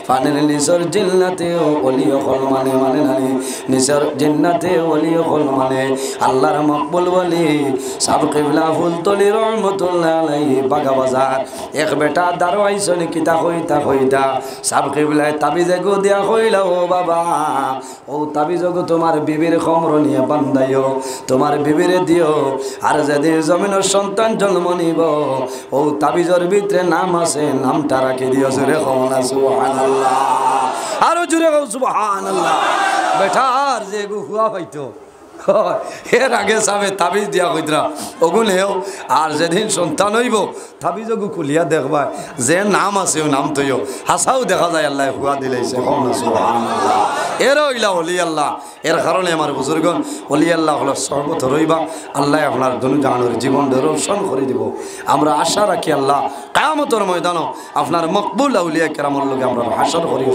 পানির নিচর জিন্নাতে ওলি হল মানে মানে নানি নিচর জিন্নাতে ওলি হল মানে আল্লাহর মকবুল ওলি সাব কিবলা ফুলতলি রহমতুল্লাহ আলাইহি বাগা বাজার এক বেটা দারওয়াইছন কিতা কইতা সাব কিবলায় তাবিজে গো দিয়া কইলা ও বাবা ও তাবিজ গো তোমার বিবির খমর নিয়ে বান্ধাইও তোমার বিবিরে দিও আর যেদিন জমিনের সন্তান জন্ম নিব ও তাবিজর ভিতরে নাম আছে নামটা রাখি দিও জোরে কওনা সুবহানাল্লাহ আরো জোরে কও সুবহানাল্লাহ বেটার যে গো হুয়া পাইতো এর আগে সাবে তাবিজ দিয়া কইতরা ওগুলেও আর যেদিন সন্তান হইব তাবিজ গো খুলিয়া দেখবা যে নাম আছে ও নাম তৈও হাসাও দেখা যায় আল্লাহ হুয়া দিলাইছে কওনা সুবহানাল্লাহ এর হইলা ওলি আল্লাহ এর কারণে আমার বুজুর্গণ ওলি আল্লাহ হলো সর্বত রইবা আল্লাহ আপনার দুনু জাহানের জীবন রোশন করে দিব আমরা আশা রাখি আল্লাহ কিয়ামতের ময়দানও আপনার মকবুল আউলিয়া কেরামের লগে আমরা হাসর করি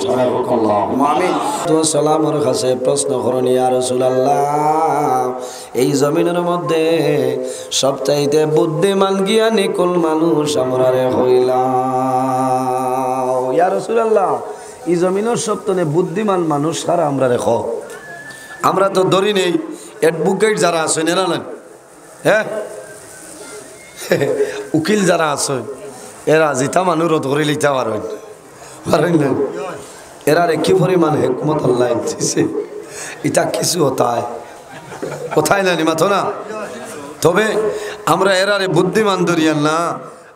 আল্লাহুম্মা আমিন তো সালামের কাছে প্রশ্ন করুন ইয়া রাসূলুল্লাহ এই জমিনের মধ্যে সবচাইতে বুদ্ধিমান জ্ঞানী কোন মানুষ আমরা রে হইলাম ইয়া রাসূলুল্লাহ এই জমিনের সবচেয়ে বুদ্ধিমান মানুষ কারা আমরা রেখো আমরা তো ধরি নেই অ্যাডভোকেট যারা আছেন এরা না হ্যাঁ উকিল যারা আছেন এরা জিতা মানুষও ধরে লিখতে পারেন না এরা কি পরিমাণ হিকমত আল্লাহ দিছে এটা কিছু হতায় কোথায় না নিমাতো না তবে আমরা এরারে বুদ্ধিমান ধরিয়ান না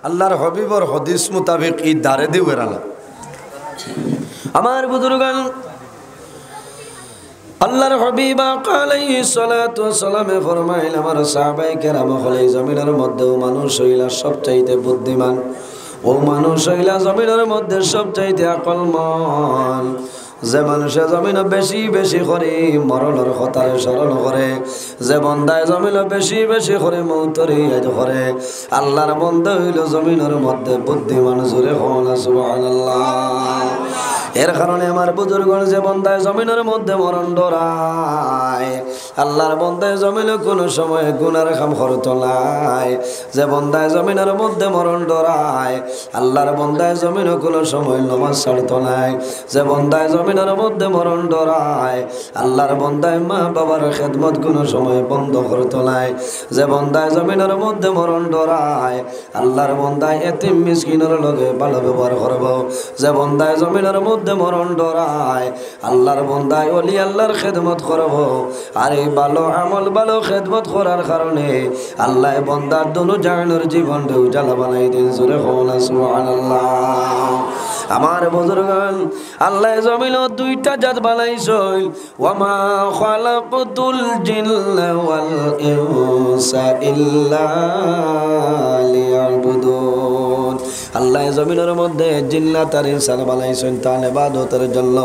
আল্লাহর হবিবর হদিস মোতাবেক এই দাঁড়ে দিও এরা না আমার বুজুর্গান আল্লাহর হাবিব আলাইহিস সালাতু ওয়াস সালামে ফরমাইলেন আমার সাহাবায়ে কেরাম হলে জমিনের মধ্যে মানুষ হইলা সবচাইতে বুদ্ধিমান ও মানুষ হইলা জমিনের মধ্যে সবচাইতে আকলমান যে মানুষে জমিন বেশি বেশি করে মরণের কথারে স্মরণ করে যে বন্দায় জমিন বেশি বেশি করে মৌতরে করে আল্লাহর বন্দা হইল জমিনের মধ্যে বুদ্ধিমান জোরে হওয়া সুবহানাল্লাহ এর কারণে আমার বুজুর্গণ যে বন্দায় জমিনের মধ্যে মরণ ডরায় আল্লাহর বন্দায় জমিনে কোনো সময় গুনার কাম করত নাই যে বন্দায় জমিনের মধ্যে মরণ ডরায় আল্লাহর বন্দায় জমিনে কোনো সময় নামাজ ছাড়ত নাই যে বন্দায় জমিনের মধ্যে মরণ ডরায় আল্লাহর বন্দায় মা বাবার খেদমত কোনো সময় বন্ধ করত নাই যে বন্দায় জমিনের মধ্যে মরণ ডরায় আল্লাহর বন্দায় এতিম মিসকিনের লগে ভালো ব্যবহার করব যে বন্দায় জমিনের মধ্যে মরণ ডরায় আল্লাহর বন্দায় ওলি আল্লাহর খেদমত করব আর এই ভালো আমল ভালো খেদমত করার কারণে আল্লাহ বন্দার দুনু জাহানের জীবনটা উজালা বানাই দিন জোরে কওনা সুবহানাল্লাহ আমার বুজুর্গান আল্লাহ জমিন দুইটা জাত বানাইছেন ওয়ামা খালাকতুল জিন্না ওয়াল ইনসা ইল্লা লিয়াবুদুন আল্লাহ জমিনের মধ্যে জিন্নাত আর ইনসান বানাইছেন তার ইবাদতের জন্য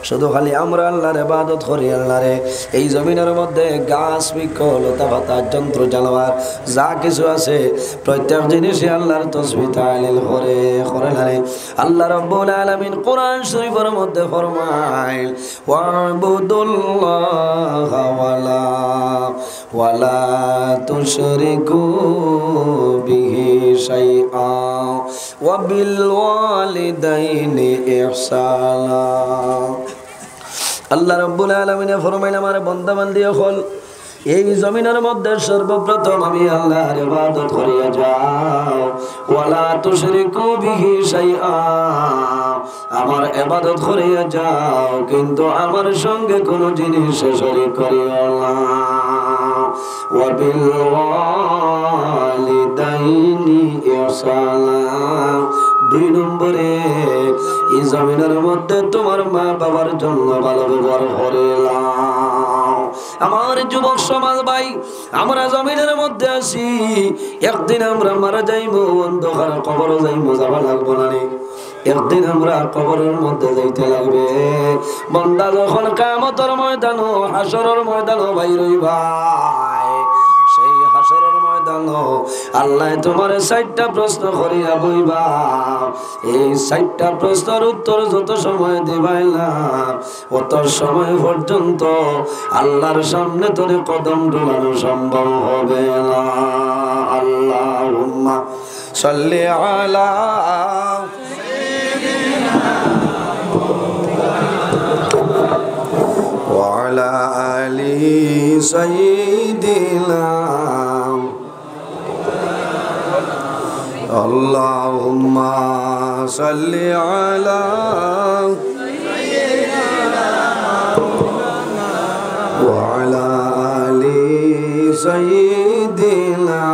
শুধু খালি আমরা আল্লাহর ইবাদত করি আল্লাহরে এই জমিনের মধ্যে গাছ বৃক্ষ লতা পাতা যন্ত্র জানোয়ার যা কিছু আছে প্রত্যেক জিনিসই আল্লাহর তাসবিহ তাহলিল করে না আল্লাহ রাব্বুল আলামিন কোরআন শরীফের মধ্যে ফরমায় ওয়াবুদুল্লাহ ওয়ালা তুশরিকু বিহি শাইআ ওয়া বিল ওয়ালিদাইনি ইহসানা আল্লাহ রাব্বুল আলামিন ফরমাইলেন আমার বান্দা বান্দি হল এই জমিনের মধ্যে সর্বপ্রথম আমি আল্লাহর ইবাদত করিয়া যাও ওয়ালা তুশরিকু বিহি শাইআ আমার ইবাদত করিয়া যাও কিন্তু আমার সঙ্গে কোনো জিনিস শরীক করিও না ওয়া বিল ওয়ালিদাইনি ইহসানা দুই নম্বরে এই জমিনের মধ্যে তোমার মা বাবার জন্য ভালো ব্যবহার করিলাম আমার যুবক সমাজ ভাই আমরা জমিনের মধ্যে আছি একদিন আমরা মারা যাইবো অন্ধকার কবরে যাইবো যাওয়া লাগবো না একদিন আমরা কবরের মধ্যে যাইতে লাগবে বান্দা যখন কিয়ামতের ময়দান হাসরের ময়দান ভাই রই ভাই সেই হাসরের ময়দান আল্লাহ তোমার ৬০টা প্রশ্ন করিয়া বইবা এই ৬০টা প্রশ্নের উত্তর যত সময় দিবাই না অত সময় পর্যন্ত আল্লাহর সামনে তোরে কদম ডোলানো সম্ভব হবে না আল্লাহুম্মা সাল্লি আলা سيدنا اللهم صل على وعلى آل سيدنا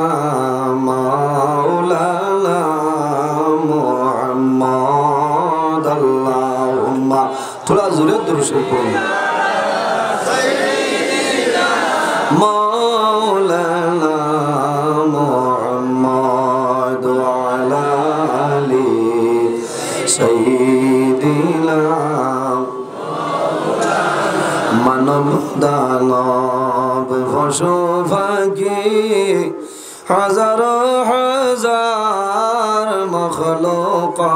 مولانا محمد اللهم थोड़ा जोरे दुरूद शरीफ पढ़ो مولانا محمد وعلى آل سيدنا মানব দানব পশু পাখি হাজার হাজার মখলুকাত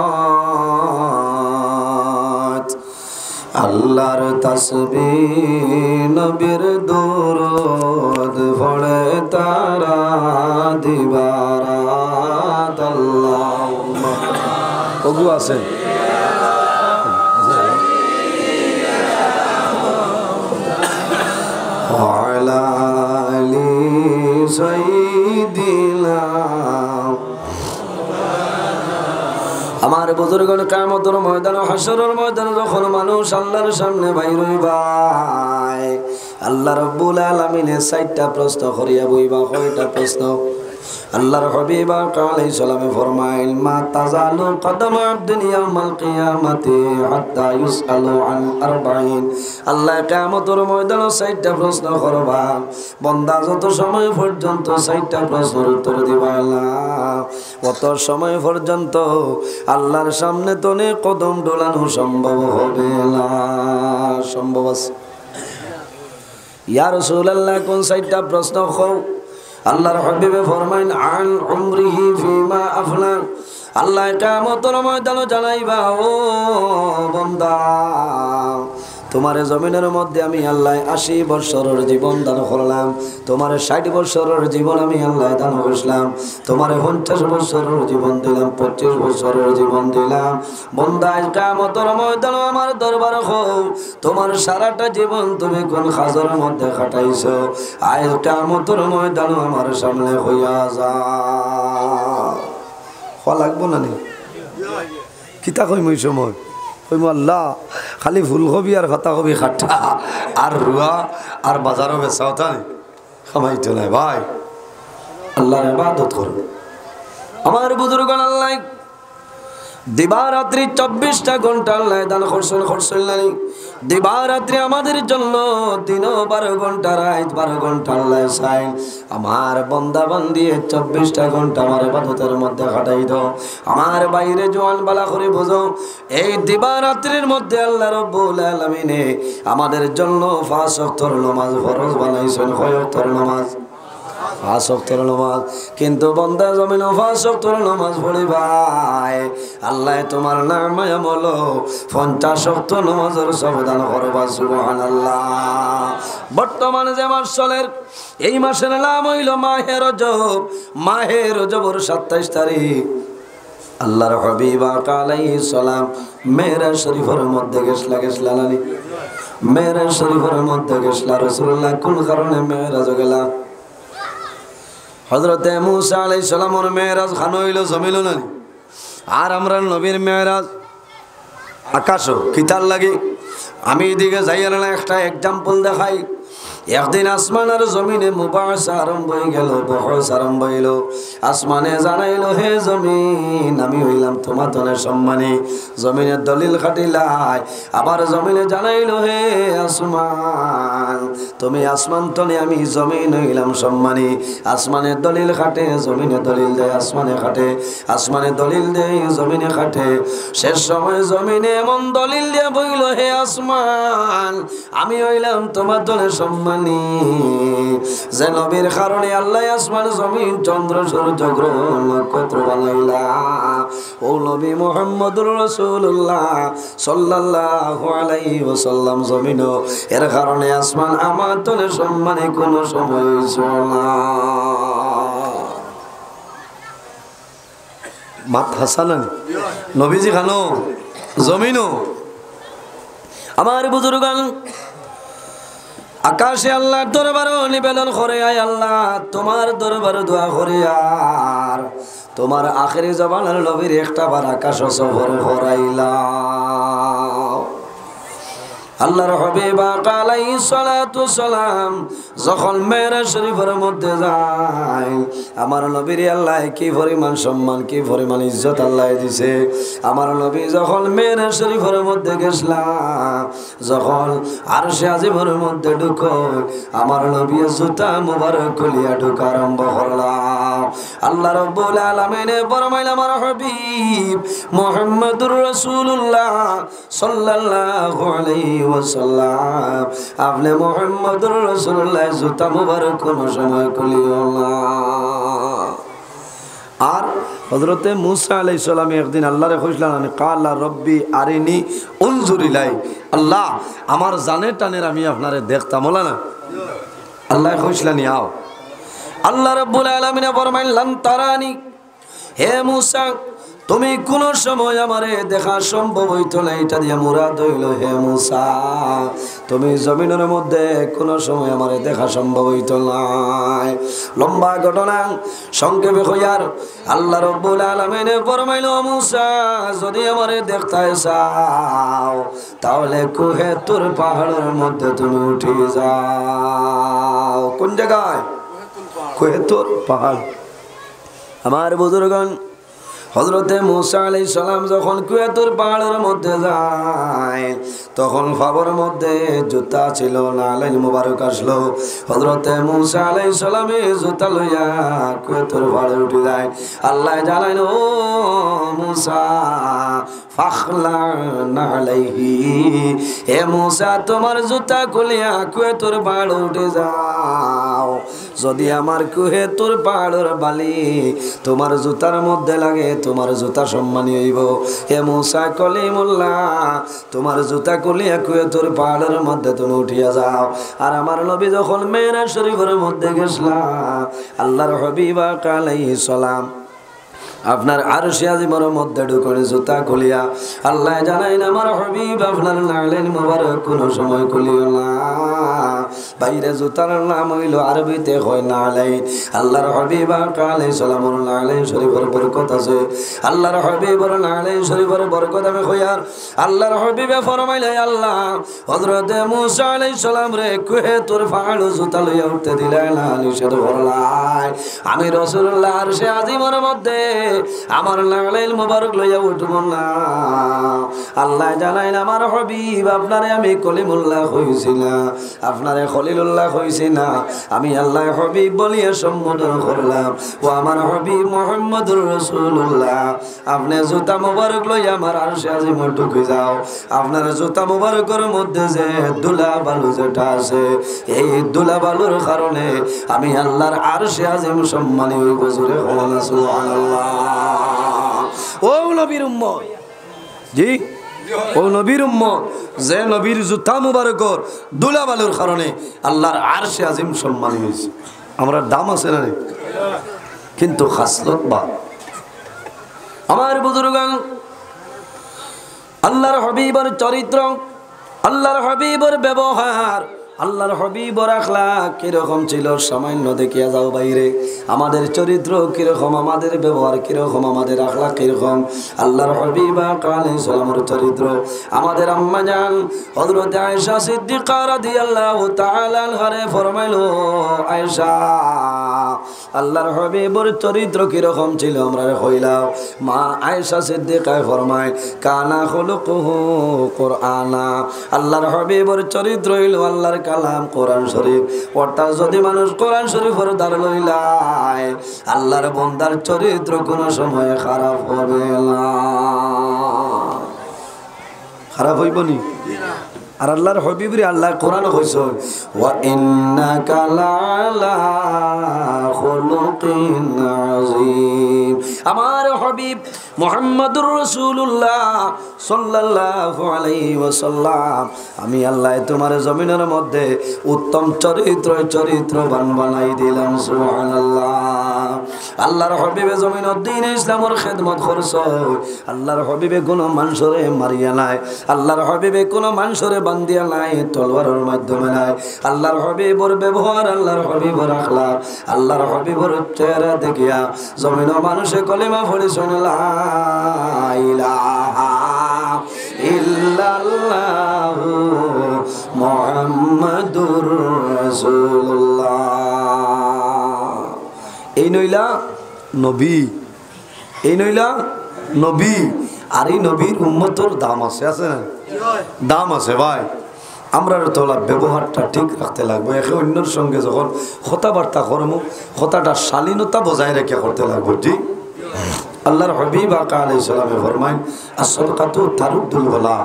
আল্লাহর তাসবিহ নবীর দুরূদ পড়ে তারা দিবারাত আল্লাহুম্মা ওগু আছে وعلى آل سيدنا আমার বুজুর্গণ কিয়ামতের ময়দান হাশরের ময়দানে যখন মানুষ আল্লাহর সামনে বাইর হইবাই আল্লাহ রাব্বুল আলামিনের 4টা প্রশ্ন করিয়া বইবা কয়টা প্রশ্ন আল্লাহর হাবিব আলাইহিস সালামে ফরমাইল মা তাজালু কদম আবদিন ইয়াউমাল কিয়ামাতি হাত্তা ইউসআলু আন আরবাইন আল্লাহ কিয়ামতের ময়দানে 4টা প্রশ্ন করবা বান্দা যত সময় পর্যন্ত 4টা প্রশ্নের উত্তর দিবা আল্লাহ কত সময় পর্যন্ত আল্লাহর সামনে তনে কদম ডোলানো সম্ভব হবে না সম্ভব আছে ইয়া রাসূলুল্লাহ কোন 4টা প্রশ্ন কও আল্লাহর হাবিবে ফরমাইন আন উমরিহি ফিমা আফলা আল্লাহ কিয়ামতের ময়দানে জানাইবা ও বান্দা তোমার জমিনের মধ্যে আমি আল্লাহ 80 বছরের জীবন দান করলাম তোমার 60 বছরের জীবন আমি আল্লাহ দান করলাম তোমার 50 বছরের জীবন দিলাম 25 বছরের জীবন দিলাম বান্দা কিয়ামতের ময়দানে আমার দরবারে হও তোমার সারাটা জীবন তুমি কোন খাজরের মধ্যে কাটাইছো আজ কিয়ামতের ময়দানে আমার সামনে হইয়া যাও হওয়া লাগবো না নি কিতা কই মই সময় কইম আল্লাহ খালি ফুলকপি আর পাতাকপি খাটা আর রুয়া আর বাজারও বেচাও তাই খামাইতো নাই ভাই আল্লাহর ইবাদত করো আমার বুজুর্গণ আল্লাহ দিবারাত্রি 24টা ঘন্টা আল্লাহ দান করছেন নাই দিবারাত্রি আমাদের জন্য দিনও 12 ঘন্টা রাত 12 ঘন্টা আল্লাহ চাই আমার বান্দা বান্দি 24টা ঘন্টা আমার ইবাদতের মধ্যে কাটাই দাও আমার বাইরে জওয়ান বালা করে বুঝো এই দিবারাত্রির মধ্যে আল্লাহ রাব্বুল আলামিন আমাদের জন্য 5 ওয়াক্তের নামাজ ফরজ বানাইছেন কয় ওয়াক্তের নামাজ 5 ওয়াক্তের নামাজ কিন্তু বান্দা জমিনে 5 ওয়াক্তের নামাজ পড়ি ভাই আল্লাহ তোমার নামে আমল 50 ওয়াক্ত নামাজের সমাধান করবা সুবহানাল্লাহ বর্তমানে যে মাস চলের এই মাসের নাম হইল মাহে রজবের 27 তারিখ আল্লাহর হাবিব আলাইহিস সালাম মেরাজ শরীফের মধ্যে গেছলা নানি মেরাজ শরীফের মধ্যে গেছলা রাসূলুল্লাহ কোন কারণে মেরাজ গেলা হযরতে মুসা আলাইহিস সালামের মেরাজ খান হইল জমিল না আর আমরা নবীর মেরাজ আকাশও কিতার লাগে আমি এদিকে যাইয়ার না একটা एग्जांपल দেখাই একদিন আসমান আর জমিনে মুবাশা আরম্ভ হয়ে গেল বহস আরম্ভ হইল আসমানে জানাইল হে জমিন আমি হইলাম তোমার তনে সম্মানী জমিনের দলিল খাটিলাই আবার জমিনে জানাইল হে আসমান তুমি আসমান তনে আমি জমিন হইলাম সম্মানী আসমানের দলিল খাটে জমিনে দলিল দেয় আসমানে খাটে আসমানে দলিল দেয় জমিনে খাটে শেষ সময় জমিনে এমন দলিল দিয়ে বইল হে আসমান আমি হইলাম তোমার তনে সম্মানী যে নবীর কারণে আল্লাহ আসমান জমিন চন্দ্র সূর্য গ্রহ নক্ষত্র বানাইলা ও নবী মুহাম্মদুর রাসূলুল্লাহ সাল্লাল্লাহু আলাইহি ওয়াসাল্লাম জমিন এর কারণে আসমান আমার তনে সম্মানে কোন সময় হইছে না মাত হাসানান নবীজি খানো জমিনও আমার বুজুর্গান আকাশে আল্লাহর দরবারে নিবেদন করে, আয় আল্লাহ তোমার দরবারে দোয়া করি আর তোমার আখেরি জবানের নবীর একটা বার আকাশ সফর করাইলাম। আল্লাহর হাবিব আলাইহিস সালাতু সালাম যখন মেরাজ শরীফের মধ্যে যায়, আমার নবীর আল্লাহ কি পরিমাণ সম্মান, কি পরিমাণ ইজ্জত আল্লাহ দিছে। আমার নবী যখন মেরাজ শরীফের মধ্যে গেছলাম, যখন আরশে আজিমের মধ্যে ঢুকো, আমার নবী জুতা মুবারক খুলিয়া ঢুকা আরম্ভ করলাম। আল্লাহ রাব্বুল আলামিন ফরমাইল, আমার হাবিব মুহাম্মদুর রাসূলুল্লাহ সাল্লাল্লাহু আলাইহি ওয়াসাল্লাম, আপনি মুহাম্মদুর রাসূলুল্লাহ জুতা মুবারক কোন সময় খুলিও না। আর হযরতে মূসা আলাইহিস সালাম একদিন আল্লাহরে কইলেন, কালা রব্বি আরিনি উনজুর ইলাই, আল্লাহ আমার জানের টানের আমি আপনারে দেখতাম হলা না। আল্লাহ কইলেন আও। আল্লাহ রাব্বুল আলামিন ফরমাইলেন, লান তারানি, হে মূসা তুমি কোন সময় আমারে দেখা সম্ভব হইতো না, এটা দিয়ে মুরাদ হইল হে মূসা তুমি জমিনের মধ্যে কোন সময় আমারে দেখা সম্ভব হইতো না। লম্বা ঘটনা সংক্ষেপে কইয়ার আল্লাহ রাব্বুল আলামিন ফরমাইল, মূসা যদি আমারে দেখতে চাও তাহলে কুহে তুর পাহাড়ের মধ্যে তুমি উঠে যাও। কোন জায়গায়? কুহে তুর পাহাড়। আমার বুজুর্গণ, হযরতে মূসা আলাইহিস সালাম যখন কুয়াতুর পাহাড়ের মধ্যে যায়, তখন ফাবর মধ্যে জুতা ছিল না, আলাইন মুবারক আসলো। হযরতে মূসা আলাইহিস সালামে জুতা লইয়া কুয়াতুর পাহাড়ে উঠে যায়। আল্লাহ জানাইল, ও মূসা ফাখলা আলাইহি, হে মূসা তোমার জুতা খুলিয়া কুয়াতুর পাহাড়ে উঠে যাও। যদি আমার কুয়াতুর পাহাড়ের বালি তোমার জুতার মধ্যে লাগে, তোমার জুতা সম্মানী হইব। হে মূসা কলিমুল্লাহ, তোমার জুতা খুলিয়া কুয়াতুর পাহাড়ের মধ্যে তুমি উঠিয়া যাও। আর আমার নবী যখন মেরাজ শরীফের মধ্যে গেছলাম, আল্লাহর হাবিব আলাইহিস সালাম আপনার আরশে আজিমের মধ্যে ঢুকনে জুতা খুলিয়া আল্লাহ জানাইন, আমার হাবিব আপনার নাইলেন মুবারক কোন সময় খুলিও না। বাইরে জুতার নাম হইল আরবিতে হয় নাইলাইন। আল্লাহর হাবিব আলাইহিস সালামের নাইলাইন শরীফের বরকত আছে। আল্লাহর হাবিবের নাইলাইন শরীফের বরকত আমি কইয়ার আল্লাহর হাবিবে ফরমাইলে, আল্লাহ হযরতে মূসা আলাইহিস সালাম রে কুহে তোর পাহাড় জুতা লইয়া উঠতে দিলে না, নিষেধ করলাই। আমি রাসূলুল্লাহ আরশে আজিমের মধ্যে আমার নাইলাইন মুবারক লইয়া উঠব না। আল্লাহ জানাইন, আমার হাবিব আপনারে আমি কলিমুল্লাহ কইছি না, আপনারে খলিলুল্লাহ কইছি না, আমি আল্লাহ হাবিব বলিয়া সম্বোধন করলাম। ও আমার হাবিব মুহাম্মদুর রাসূলুল্লাহ, আপনি জুতা মুবারক লইয়া আমার আরশে আজিমে ঢুকে যাও। আপনার জুতা মুবারকের মধ্যে যে দুলা বালু যেটা আছে, এই দুলা বালুর কারণে আমি আল্লাহর আরশে আজিম সম্মানী হইব। জোরে বলেন সুবহানাল্লাহ। ও নবীর উম্মত, জি ও নবীর উম্মত, যে নবীর জুতা মুবারকর দুলা বালুর কারণে আল্লাহর আরশে আজিম সম্মানী হয়েছে। আমরা দাম আছে না, কিন্তু খাসলত বা আমার বুজুর্গান, আল্লাহর হাবিবের চরিত্র, আল্লাহর হাবিবের ব্যবহার, আল্লাহর হাবিবের আখলাক কিরকম ছিল সামান্য দেখিয়া যাও বাইরে। আমাদের চরিত্র কিরকম, আমাদের ব্যবহার কিরকম, আমাদের আখলাক কিরকম। আল্লাহর হাবিব আলাইহিস সালামের চরিত্র, আমাদের আম্মা জান হযরত আয়েশা সিদ্দিকা রাদিয়াল্লাহু তাআলা আনহারে ফরমাইলো, আয়েশা আল্লাহর হাবিবের চরিত্র কিরকম ছিল আমরা কইলাম। মা আয়েশা সিদ্দিকায় ফরমায়, কানা খুলুকুহু কুরআনা, আল্লাহর হাবিবের চরিত্র হইল আল্লাহর কালাম কোরআন শরীফ। অর্থাৎ যদি মানুষ কোরআন শরীফের দ্বার লইলায়, আল্লাহর বান্দার চরিত্র কোনো সময় খারাপ হবে না। খারাপ হইব নি? আর আল্লাহর হাবিবরে আল্লাহ কোরআন কইছে, ওয়া ইন্নাকা লাআলা খুলুকিন আযীম। আমার হাবিব মুহাম্মদুর রাসূলুল্লাহ সাল্লাল্লাহু আলাইহি ওয়াসাল্লাম, আমি আল্লাহ তোমার জমিনের মধ্যে উত্তম চরিত্রবান বানাই দিলাম। সুবহানাল্লাহ। আল্লাহর হাবিবে জমিনের দ্বীন ইসলামের খেদমত করছ। আল্লাহর হাবিবে কোনো মানুষরে মারিয়া নাই, আল্লাহর হাবিবে কোনো মানুষরে বান্দিয়া নাই, তলোয়ারের মাধ্যমে নাই। আল্লাহর হাবিবর ব্যবহার, আল্লাহর হাবিবর আখলাক, আল্লাহর হাবিবর চেহারা দেখিয়া জমিন মানুষে কলিমা পড়ি শুনে লা ইলাহা ইল্লাল্লাহু মুহাম্মাদুর রাসূলুল্লাহ। এই নইলা নবী, এই নইলা নবী। আর এই নবীর উম্মতর দাম আছে, আছে না? দাম আছে ভাই। আমরা তোলা ব্যবহারটা ঠিক রাখতে লাগবে। একে অন্যর সঙ্গে যখন কথাবার্তা করবো, কথাটা শালীনতা বজায় রেখে করতে লাগবে। ঠিক আল্লাহর হাবিব আকা আলাইহিস সালামে ফরমায়, as-সাদকাতু তারুদ্দুল বালা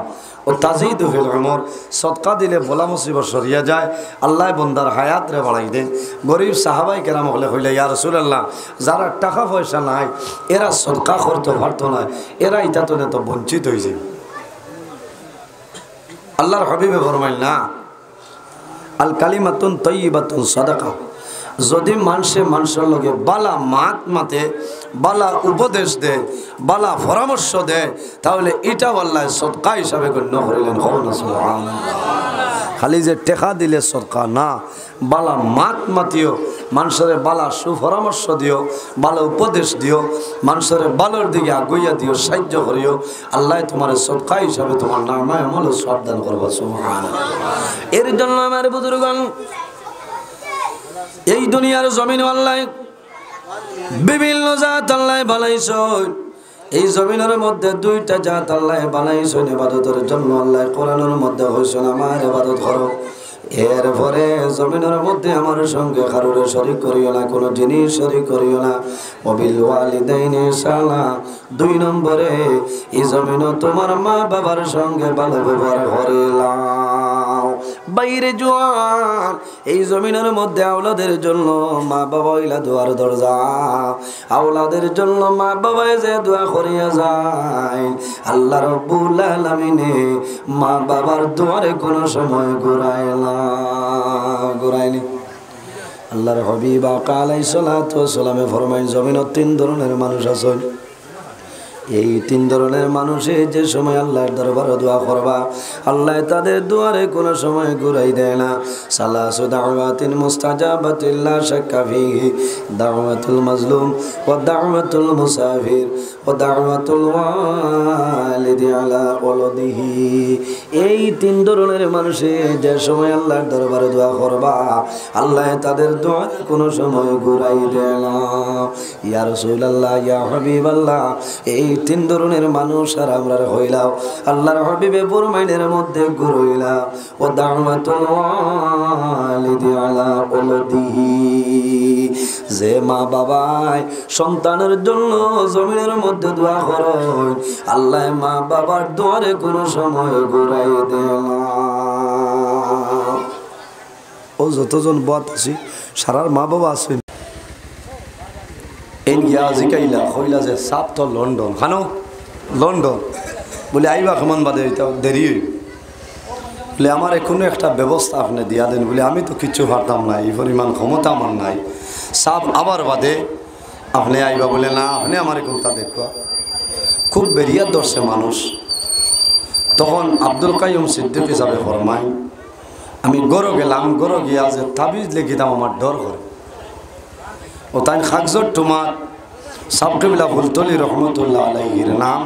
ও তাজিদু ফিল উমর। সদকা দিলে বলা মুসিবত সরিয়া যায়, আল্লাহ বন্দার হায়াত রে বাড়াই দেন। গরিব সাহাবাই কেরাম হলে হইলে ইয়া রাসূলুল্লাহ, যারা টাকা পয়সা নাই এরা সদকা করতে পারতো না, এরা ইটা তো বঞ্চিত হয়েছে। আল্লাহর হাবিবে ফরমাইল না, আল কালিমাতুন তাইয়্যিবাতুন সাদাকা। যদি মানুষের লগে বালা মাতে, বালা উপদেশ দেয়, বালা পরামর্শ দেয়, তাহলে এটা আল্লাহ সদকা হিসাবে গণ্য করিলেন। সুবহানাল্লাহ। খালি যে টেকা দিলে সদকা না, বালা মাতিও, মানুষের বালা সুপরামর্শ দিও, বালা উপদেশ দিও, মানুষের বালোর দিকে আগুইয়া দিও, সাহায্য করিও, আল্লাহ তোমার সদকা হিসাবে তোমার নামে আমল সাবধান করবা। সুবহানাল্লাহ। এর জন্য আমার বুজুর্গণ, এই দুনিয়ার জমিন আল্লাহ বিভিন্ন জাত আল্লাহ বানাইছে। এই জমিনের মধ্যে দুইটা জাত আল্লাহ বানাইছে ইবাদতের জন্য। আল্লাহ কোরআনের মধ্যে হইছে আমার ইবাদত করো। এরপরে জমিনের মধ্যে আমার সঙ্গে কারোর শরীক করিও না, কোনো জিনিস শরীক করিও না। ওয়াবিল ওয়ালিদাইনি ইহসানা। 2 নম্বরে এই জমিন তোমার মা বাবার সঙ্গে ভালো ব্যবহার করিলাম। বাইরে জোয়ান এই জমিনের মধ্যে আওলাদের জন্য মা বাবা হইলা দোয়ার দরজা। আওলাদের জন্য মা বাবাই যে দোয়া করিয়া যায়, আল্লাহ রাব্বুল আলামিনে মা বাবার দোয়ারে কোনো সময় ঘুরায়নি। আল্লাহর হাবিব আকা আলাইহিস সালাতু ওয়াস সালামে ফরমায়, জমিনের 3 ধরনের মানুষ আছে। এই 3 ধরনের মানুষে যে সময় আল্লাহর দরবারে দোয়া করবা, আল্লাহ তাদের দুয়ারে কোনো সময় ঘুরাই দেয় না। সালাসু দাওয়াতিন মুস্তাজাবাতিন লা শাক্কা ফিহি, দাওয়াতুল মাজলুম ওয়া দাওয়াতুল মুসাফির ওয়া দাওয়াতুল ওয়ালিদি আলা ওয়ালাদিহি। এই 3 ধরনের মানুষে যে সময় আল্লাহর দরবারে দোয়া করবা, আল্লাহ তাদের দুয়ারে কোনো সময় ঘুরাই দেয় না। ইয়া রাসূলুল্লাহ, ইয়া হাবিবাল্লাহ, এই 3 ধরনের মানুষ আর আমরা হইলাম আল্লাহর হাবিবে ফরমাইনের মধ্যে ঘুরাইলাম। ও দাওয়াতুল ওয়ালিদি আলা ওয়ালাদিহি। যে মা বাবাই সন্তানের জন্য জমিনের মধ্যে দোয়া করে, আল্লাহ মা বাবার দুয়ারে কোনো সময় ঘুরাই দেয় না। ও যতজন বাত আছি সারার মা বাবা আছেন। এই জিকাইলা হইলা যে সাপ তো লন্ডন খানো, লন্ডন বলে আইবা কেমন বাদে দেরি হইব বলে, আমার এখনো একটা ব্যবস্থা আপনি দিয়া দেন। বলে আমি তো কিচ্ছু পারতাম না, এই পরিমাণ ক্ষমতা আমার নাই। সাপ আবার বাদে আপনি আইবা বলে, না আপনি আমার কোনটা দেখবা। খুব বেরিয়ার ধরছে মানুষ। তখন আব্দুল কাইয়ুম সিদ্দিক হিসাবে ফরমায়, আমি গরো গেলাম, গরো গিয়া যে তাবিজ লিখিতাম আমার ডর করে। ও তাই খাকজর তোমার সাবকিবলা ফুলতলি রহমতুল্লাহ আলাইহির নাম,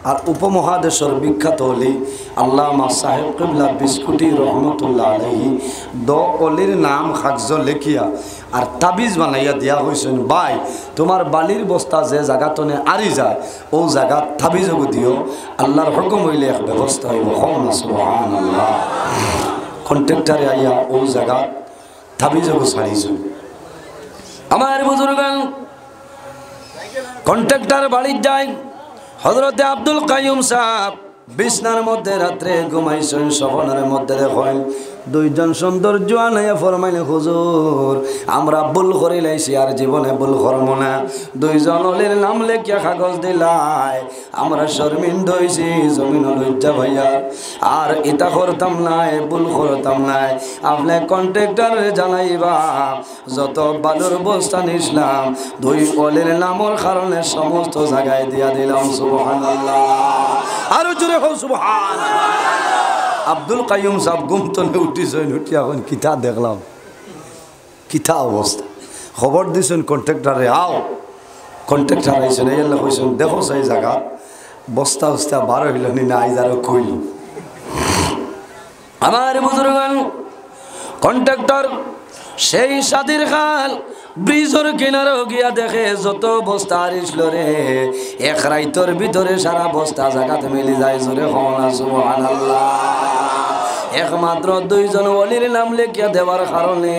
আর উপমহাদেশের বিখ্যাত হলি আল্লামা সাহেব কিবলা বিস্কুটি রহমতুল্লাহ আলাইহি। অলির নাম খাকজ লেখিয়া আর তাবিজ বানাইয়া দিয়া হয়েছেন। ভাই তোমার বালির বস্তা যে জায়গাতনে আরি যায়, ও জায়গা তাবিজও দিও, আল্লাহর হুকুম হইলে এক ব্যবস্থা হইব। সুবহানাল্লাহ। কন্ট্রাক্টরে আইয়া ও জায়গা তাবিজও ছাড়িয়েছেন। আমার বুজুর্গান কন্ট্রাক্টর বাড়ি যায়, হযরতে আব্দুল কাইয়ুম সাহেব বিছনার মধ্যে রাত্রে ঘুমাইছেন। স্বপ্নের মধ্যে দেখেন 2 জন সুন্দর জোয়ান হইয়া ফরমাইলে, হুজুর আমরা ভুল করে লাইছি, আর জীবনে ভুল করব না। 2 জন ওলির নাম লেখিয়া কাগজ দিলাই, আমরা শর্মিন্দ হইছি জমিন লজ্জা ভাইয়া, আর এটা করতাম নাই, ভুল করতাম নাই। আপনি কন্ট্রাক্টরে জানাইবা যত বালুর বস্তা নিছিলাম 2 ওলির নামের কারণে সমস্ত জায়গায় দিয়া দিলাম। সুবহানাল্লাহ। আরো জোরে হোক সুবহানাল্লাহ। আব্দুল কাইয়ুম সাহেব ঘুমতনে উঠিছেন, উঠি এখন কিতা দেখলাম, কিতা অবস্থা। খবর দিয়েছেন কন্ট্রাক্টারে, আও কন্ট্রাক্টার আইসেন, এই আল্লাহ কইছেন দেখো সেই জায়গা বস্তা উস্তা বার হইল নি না, আইজ আরো কইল। আমার বুজুর্গান কন্ট্রাক্টর সেই সাদির খাল ব্রিজের কিনারে গিয়া দেখে যত বস্তা আরিছিল রে, এক রাইতর ভিতরে সারা বস্তা জায়গাতে মিলি যায়। জোরে হওয়া সুবহানাল্লাহ। একমাত্র দুইজন ওলির নাম লেখিয়া দেওয়ার কারণে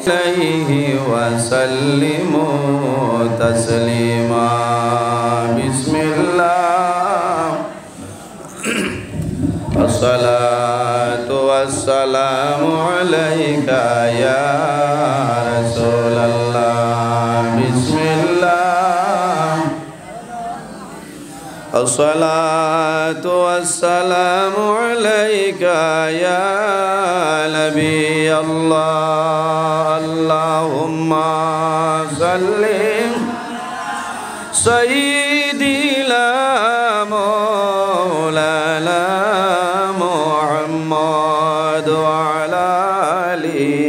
আলাইহি ওয়াসাল্লিমু তাসলিমা। বিসমিল্লাহ আসসালাতু ওয়াসসালামু আলাইকা ইয়া রাসূলুল্লাহ। বিসমিল্লাহ আসসালাতু ওয়াসসালামু আলাইকা ইয়া নবিয়াল্লাহ। আল্লাহুম্মা সাল্লি সাইয়্যিদিনা মাওলানা মুহাম্মদ ওয়া আলা আলিহি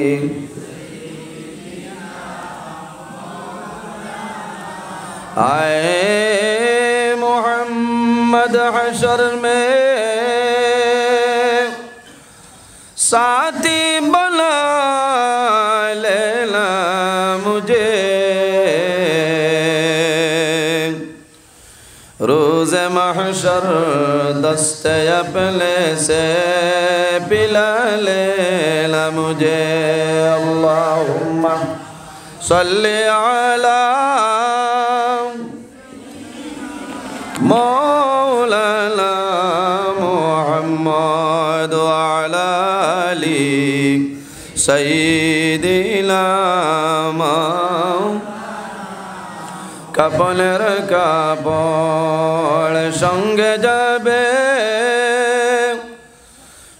आए मोहम्मद हशर में साथी बना लेना मुझे, रोज़ महशर दस्ते अपने से पिला लेना मुझे। अल्लाहुम्मा सल्ली अला मौलाना मुहम्मद व अला आलि सय्यिदिना। কাপনের কাপড় সঙ্গে যাবে,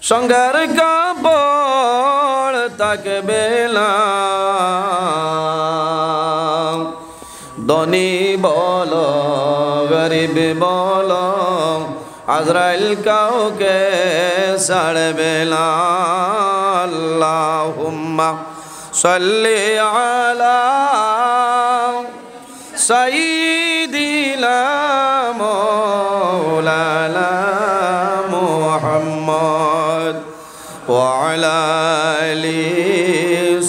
সঙ্গের কাপড় থাকবে না। ধনী বলো গরিব বলো আজরাইল কাউকে ছাড়বে না। আল্লাহুম্মা সাল্লি আলা সাইয়্যিদিনা মাওলানা মুহাম্মদ ওয়া আলা আলি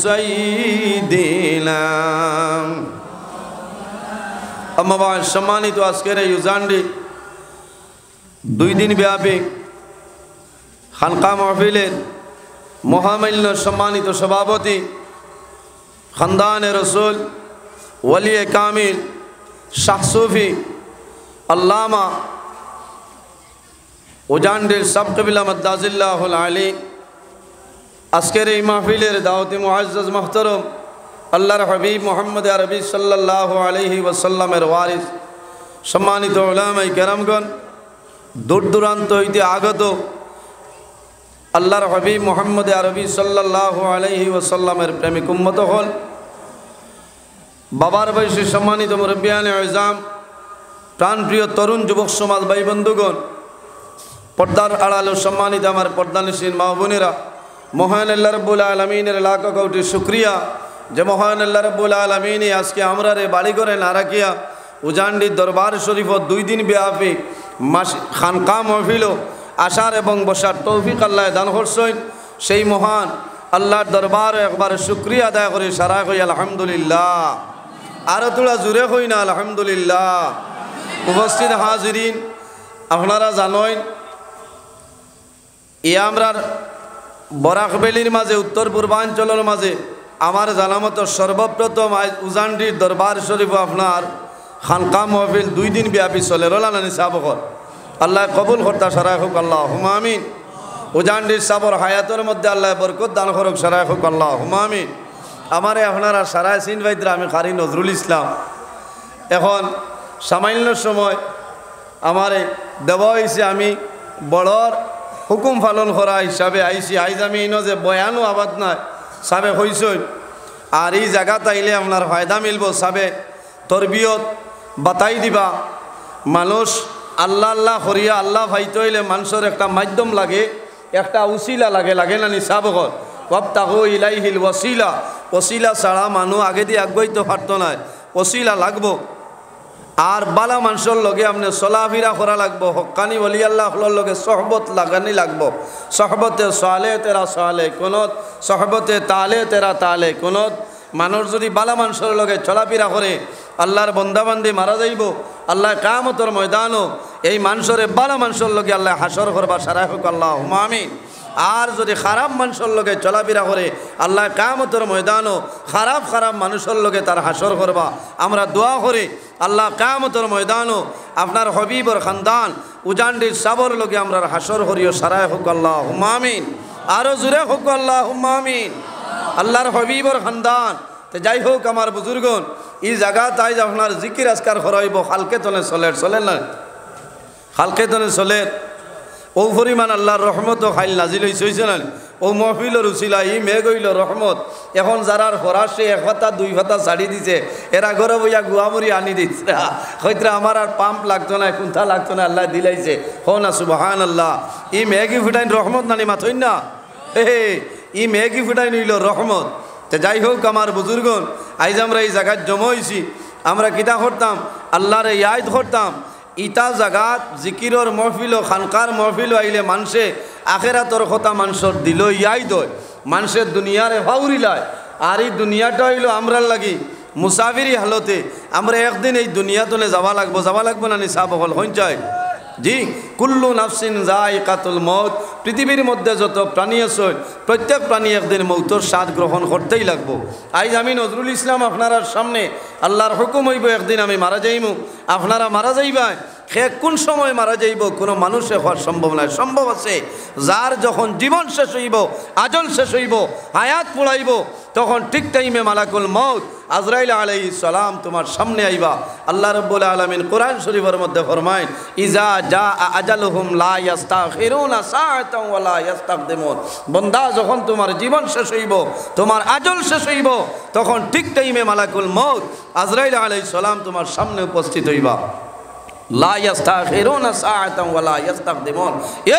সাইয়্যিদিনা। আম্মাবাদ সম্মানিত আজকের এই উজানডি 2 দিন ব্যাপী খানকা মাহফিলের মহামান্য সম্মানিত সভাপতি খানদানে রসুল ওয়ালিয়ে কামিল শাহ সুফি আল্লামা উজানডির সাব কবিলা মাদ্দাজিল্লাহুল আলী, আজকের এই মাহফিলের দাওয়াতি মুআজ্জাজ মুহতারম আল্লাহর হাবিব মুহাম্মদ আরবি সাল্লাল্লাহু আলাইহি ওয়াসাল্লামের ওয়ারিস সম্মানিত উলামায়ে কেরামগণ, দূর দূরান্ত হইতে আগত আল্লাহর হাবিব মুহাম্মদ আরবি সাল্লাল্লাহু আলাইহি ওয়াসাল্লামের প্রেমিক উম্মত হল, বাবার বয়সী সম্মানিত মুরব্বিয়ানে আযম, প্রাণপ্রিয় তরুণ যুবক সমাজ ভাই বন্ধুগণ, পর্দার আড়ালে সম্মানিত আমার পর্দানিসীন মা বোনেরা, মহান আল্লাহ রাব্বুল আলামিনের লাখ কোটি শুকরিয়া যে মহান আল্লাহ রাব্বুল আলামিন আজকে আমরা রে বাড়ি করে না রাখিয়া উজানডির দরবার শরীফ 2 দিন ব্যাপী খানকা মাহফিল আসার এবং বসার তৌফিক আল্লাহ দান করছেন। সেই মহান আল্লাহর দরবারে একবার শুকরিয়া আদায় করে সারা কই আলহামদুলিল্লাহ। আরো তোলা জুড়ে কই না আলহামদুলিল্লাহ। উপস্থিত হাজিরিন, আপনারা জানেন আমরার বরাকবেলির মাঝে উত্তর পূর্বাঞ্চলের মাঝে আমার জানামতো সর্বপ্রথম আজ উজানডির দরবার শরীফ আপনার খানকা মাহফিল 2 দিন ব্যাপী চলে রোলানি সাবকর আল্লাহ কবুল কর্তা সারাই হোক আল্লাহুম্মা আমিন। উজানডির সাবর হায়াতের মধ্যে আল্লাহ বরকত দান করুক সারাই হোক আল্লাহুম্মা আমিন। আমারে আপনারা সারাই সিন ভাইদরা আমি কারি নজরুল ইসলাম। এখন সামান্য সময় আমারে দেওয়া হয়েছে, আমি বড়র হুকুম পালন করা হিসাবে আইসি। আইজ আমি ইনো যে বয়ানও আবাদ নয় সাবে হইসই, আর এই জায়গা তাইলে আপনার ফায়দা মিলব। সাবে তরবিয়ত বাতাই দিবা, মানুষ আল্লাহ আল্লাহ করিয়া আল্লাহ ভাইতে হইলে মানুষের একটা মাধ্যম লাগে, একটা উসিলা লাগে, লাগে না নিসাবকর ওয়াবতাগু ইলাইহিল ওয়াসিলা। ওসিলা ছাড়া মানুষ আগে দিয়ে আগাইতে পারতো না, ওসিলা লাগবো। আর বালা মানুষের লগে আপনি চলাফেরা করা লাগবো, হক্কানি ওলি আল্লাহর লগে সহবত লাগানি লাগবো। সহবতে সালে তেরা সালে কোনত, সহবতে তালে তেরা তালে কোনত। মানুষ যদি বালা মানুষের লগে চলাফেরা করে আল্লাহর বন্দাবান্দি মারা যাইব। আল্লাহ কিয়ামতের ময়দানও এই মানুষের বালা মানুষের লগে আল্লাহ হাসর করবা, সারাই হোক আল্লাহুম্মা আমিন। আর যদি খারাপ মানুষের লগে চলাফেরা করে আল্লাহ কিয়ামতের ময়দানও খারাপ খারাপ মানুষের লগে তার হাসর করবা। আমরা দোয়া করি আল্লাহ কিয়ামতের ময়দানও আপনার হবিবর খানদান উজানডির সাবর লগে আমরা হাসর করিও, সারাই হোক আল্লাহুম্মা আমিন। আরও জোরে হোক আল্লাহুম্মা আমিন। আল্লাহর হবিবর খানদান। তো যাই হোক আমার বুজুর্গন, এই জায়গা তাই আপনার জিকির আজকার করাইব, হালকে তলে চলে চলে না, হালকে তলে চলে। ও পরিমাণ আল্লাহর রহমত খাইল নাজিল হয়েছে না, ও মহফিলের উচিলা ই মেঘ হইল রহমত। এখন যারার ফরাসে এক পাতা দুই পাতা ছাড়ি দিছে, এরা ঘরে বইয়া গুয়ামুড়ি আনি দিচ্ছে, হয়তো আমার আর পাম্প লাগতো না, কুন্থা লাগতো না, আল্লাহ দিলাইছে। হো না সুবহান আল্লাহ। ই মেঘি ফুটাইন রহমত নানি মাথই না, হে ই মেঘি ফুটাইন হইল রহমত। তো যাই হোক আমার বুজুর্গন, আইজ আমরা এই জায়গায় জমা হয়েছি, আমরা কিতা করতাম আল্লাহরে ইয়াদ করতাম। ইটা জাগাত জিকিরর মহফিল খানকার মহফিল আইলে মানুষে আখেরাতর কথা মানুষের দিল ইয়াদ হয়, মানুষের দুনিয়ারে ফাউরিলায়। আর এই দুনিয়াটা হইল আমরার লাগি মুসাফিরি হালতে। আমরা একদিন এই দুনিয়াতলে যাওয়া লাগবো না নিসাব হল হইন জি। কুল্লু নাফসিন যায়কাতুল মউত। পৃথিবীর মধ্যে যত প্রাণী আছে প্রত্যেক প্রাণী একদিন মৌতর স্বাদ গ্রহণ করতেই লাগবো। আজ আমি নজরুল ইসলাম আপনার সামনে আল্লাহর হুকুম হইব একদিন আমি মারা যাইমু, আপনারা মারা যাইবা। সে কোন সময় মারা যাইব কোনো মানুষে হওয়ার সম্ভব নয়। সম্ভব আছে যার যখন জীবন শেষ হইব, আজল শেষ হইব, হায়াত পুড়াইব, তখন ঠিক টাইমে মালাকুল মউত আজরাইল আলাইহিস সালাম তোমার সামনে আইবা। আল্লাহ রাব্বুল আলামিন কোরআন শরীফের মধ্যে ফরমায় ইজা জা আজালুহুম লা ইস্তাখিরুনা সাআতাও ওয়া লা ইস্তাকদিমুন। বান্দা যখন তোমার জীবন শেষ হইব, তোমার আজল শেষ হইব, তখন ঠিক টাইমে মালাকুল মউত আজরাইল আলাইহিস সালাম তোমার সামনে উপস্থিত হইবা। লা ইস্তাখিরুনা সাআতাও ওয়া লা ইস্তাকদিমুন।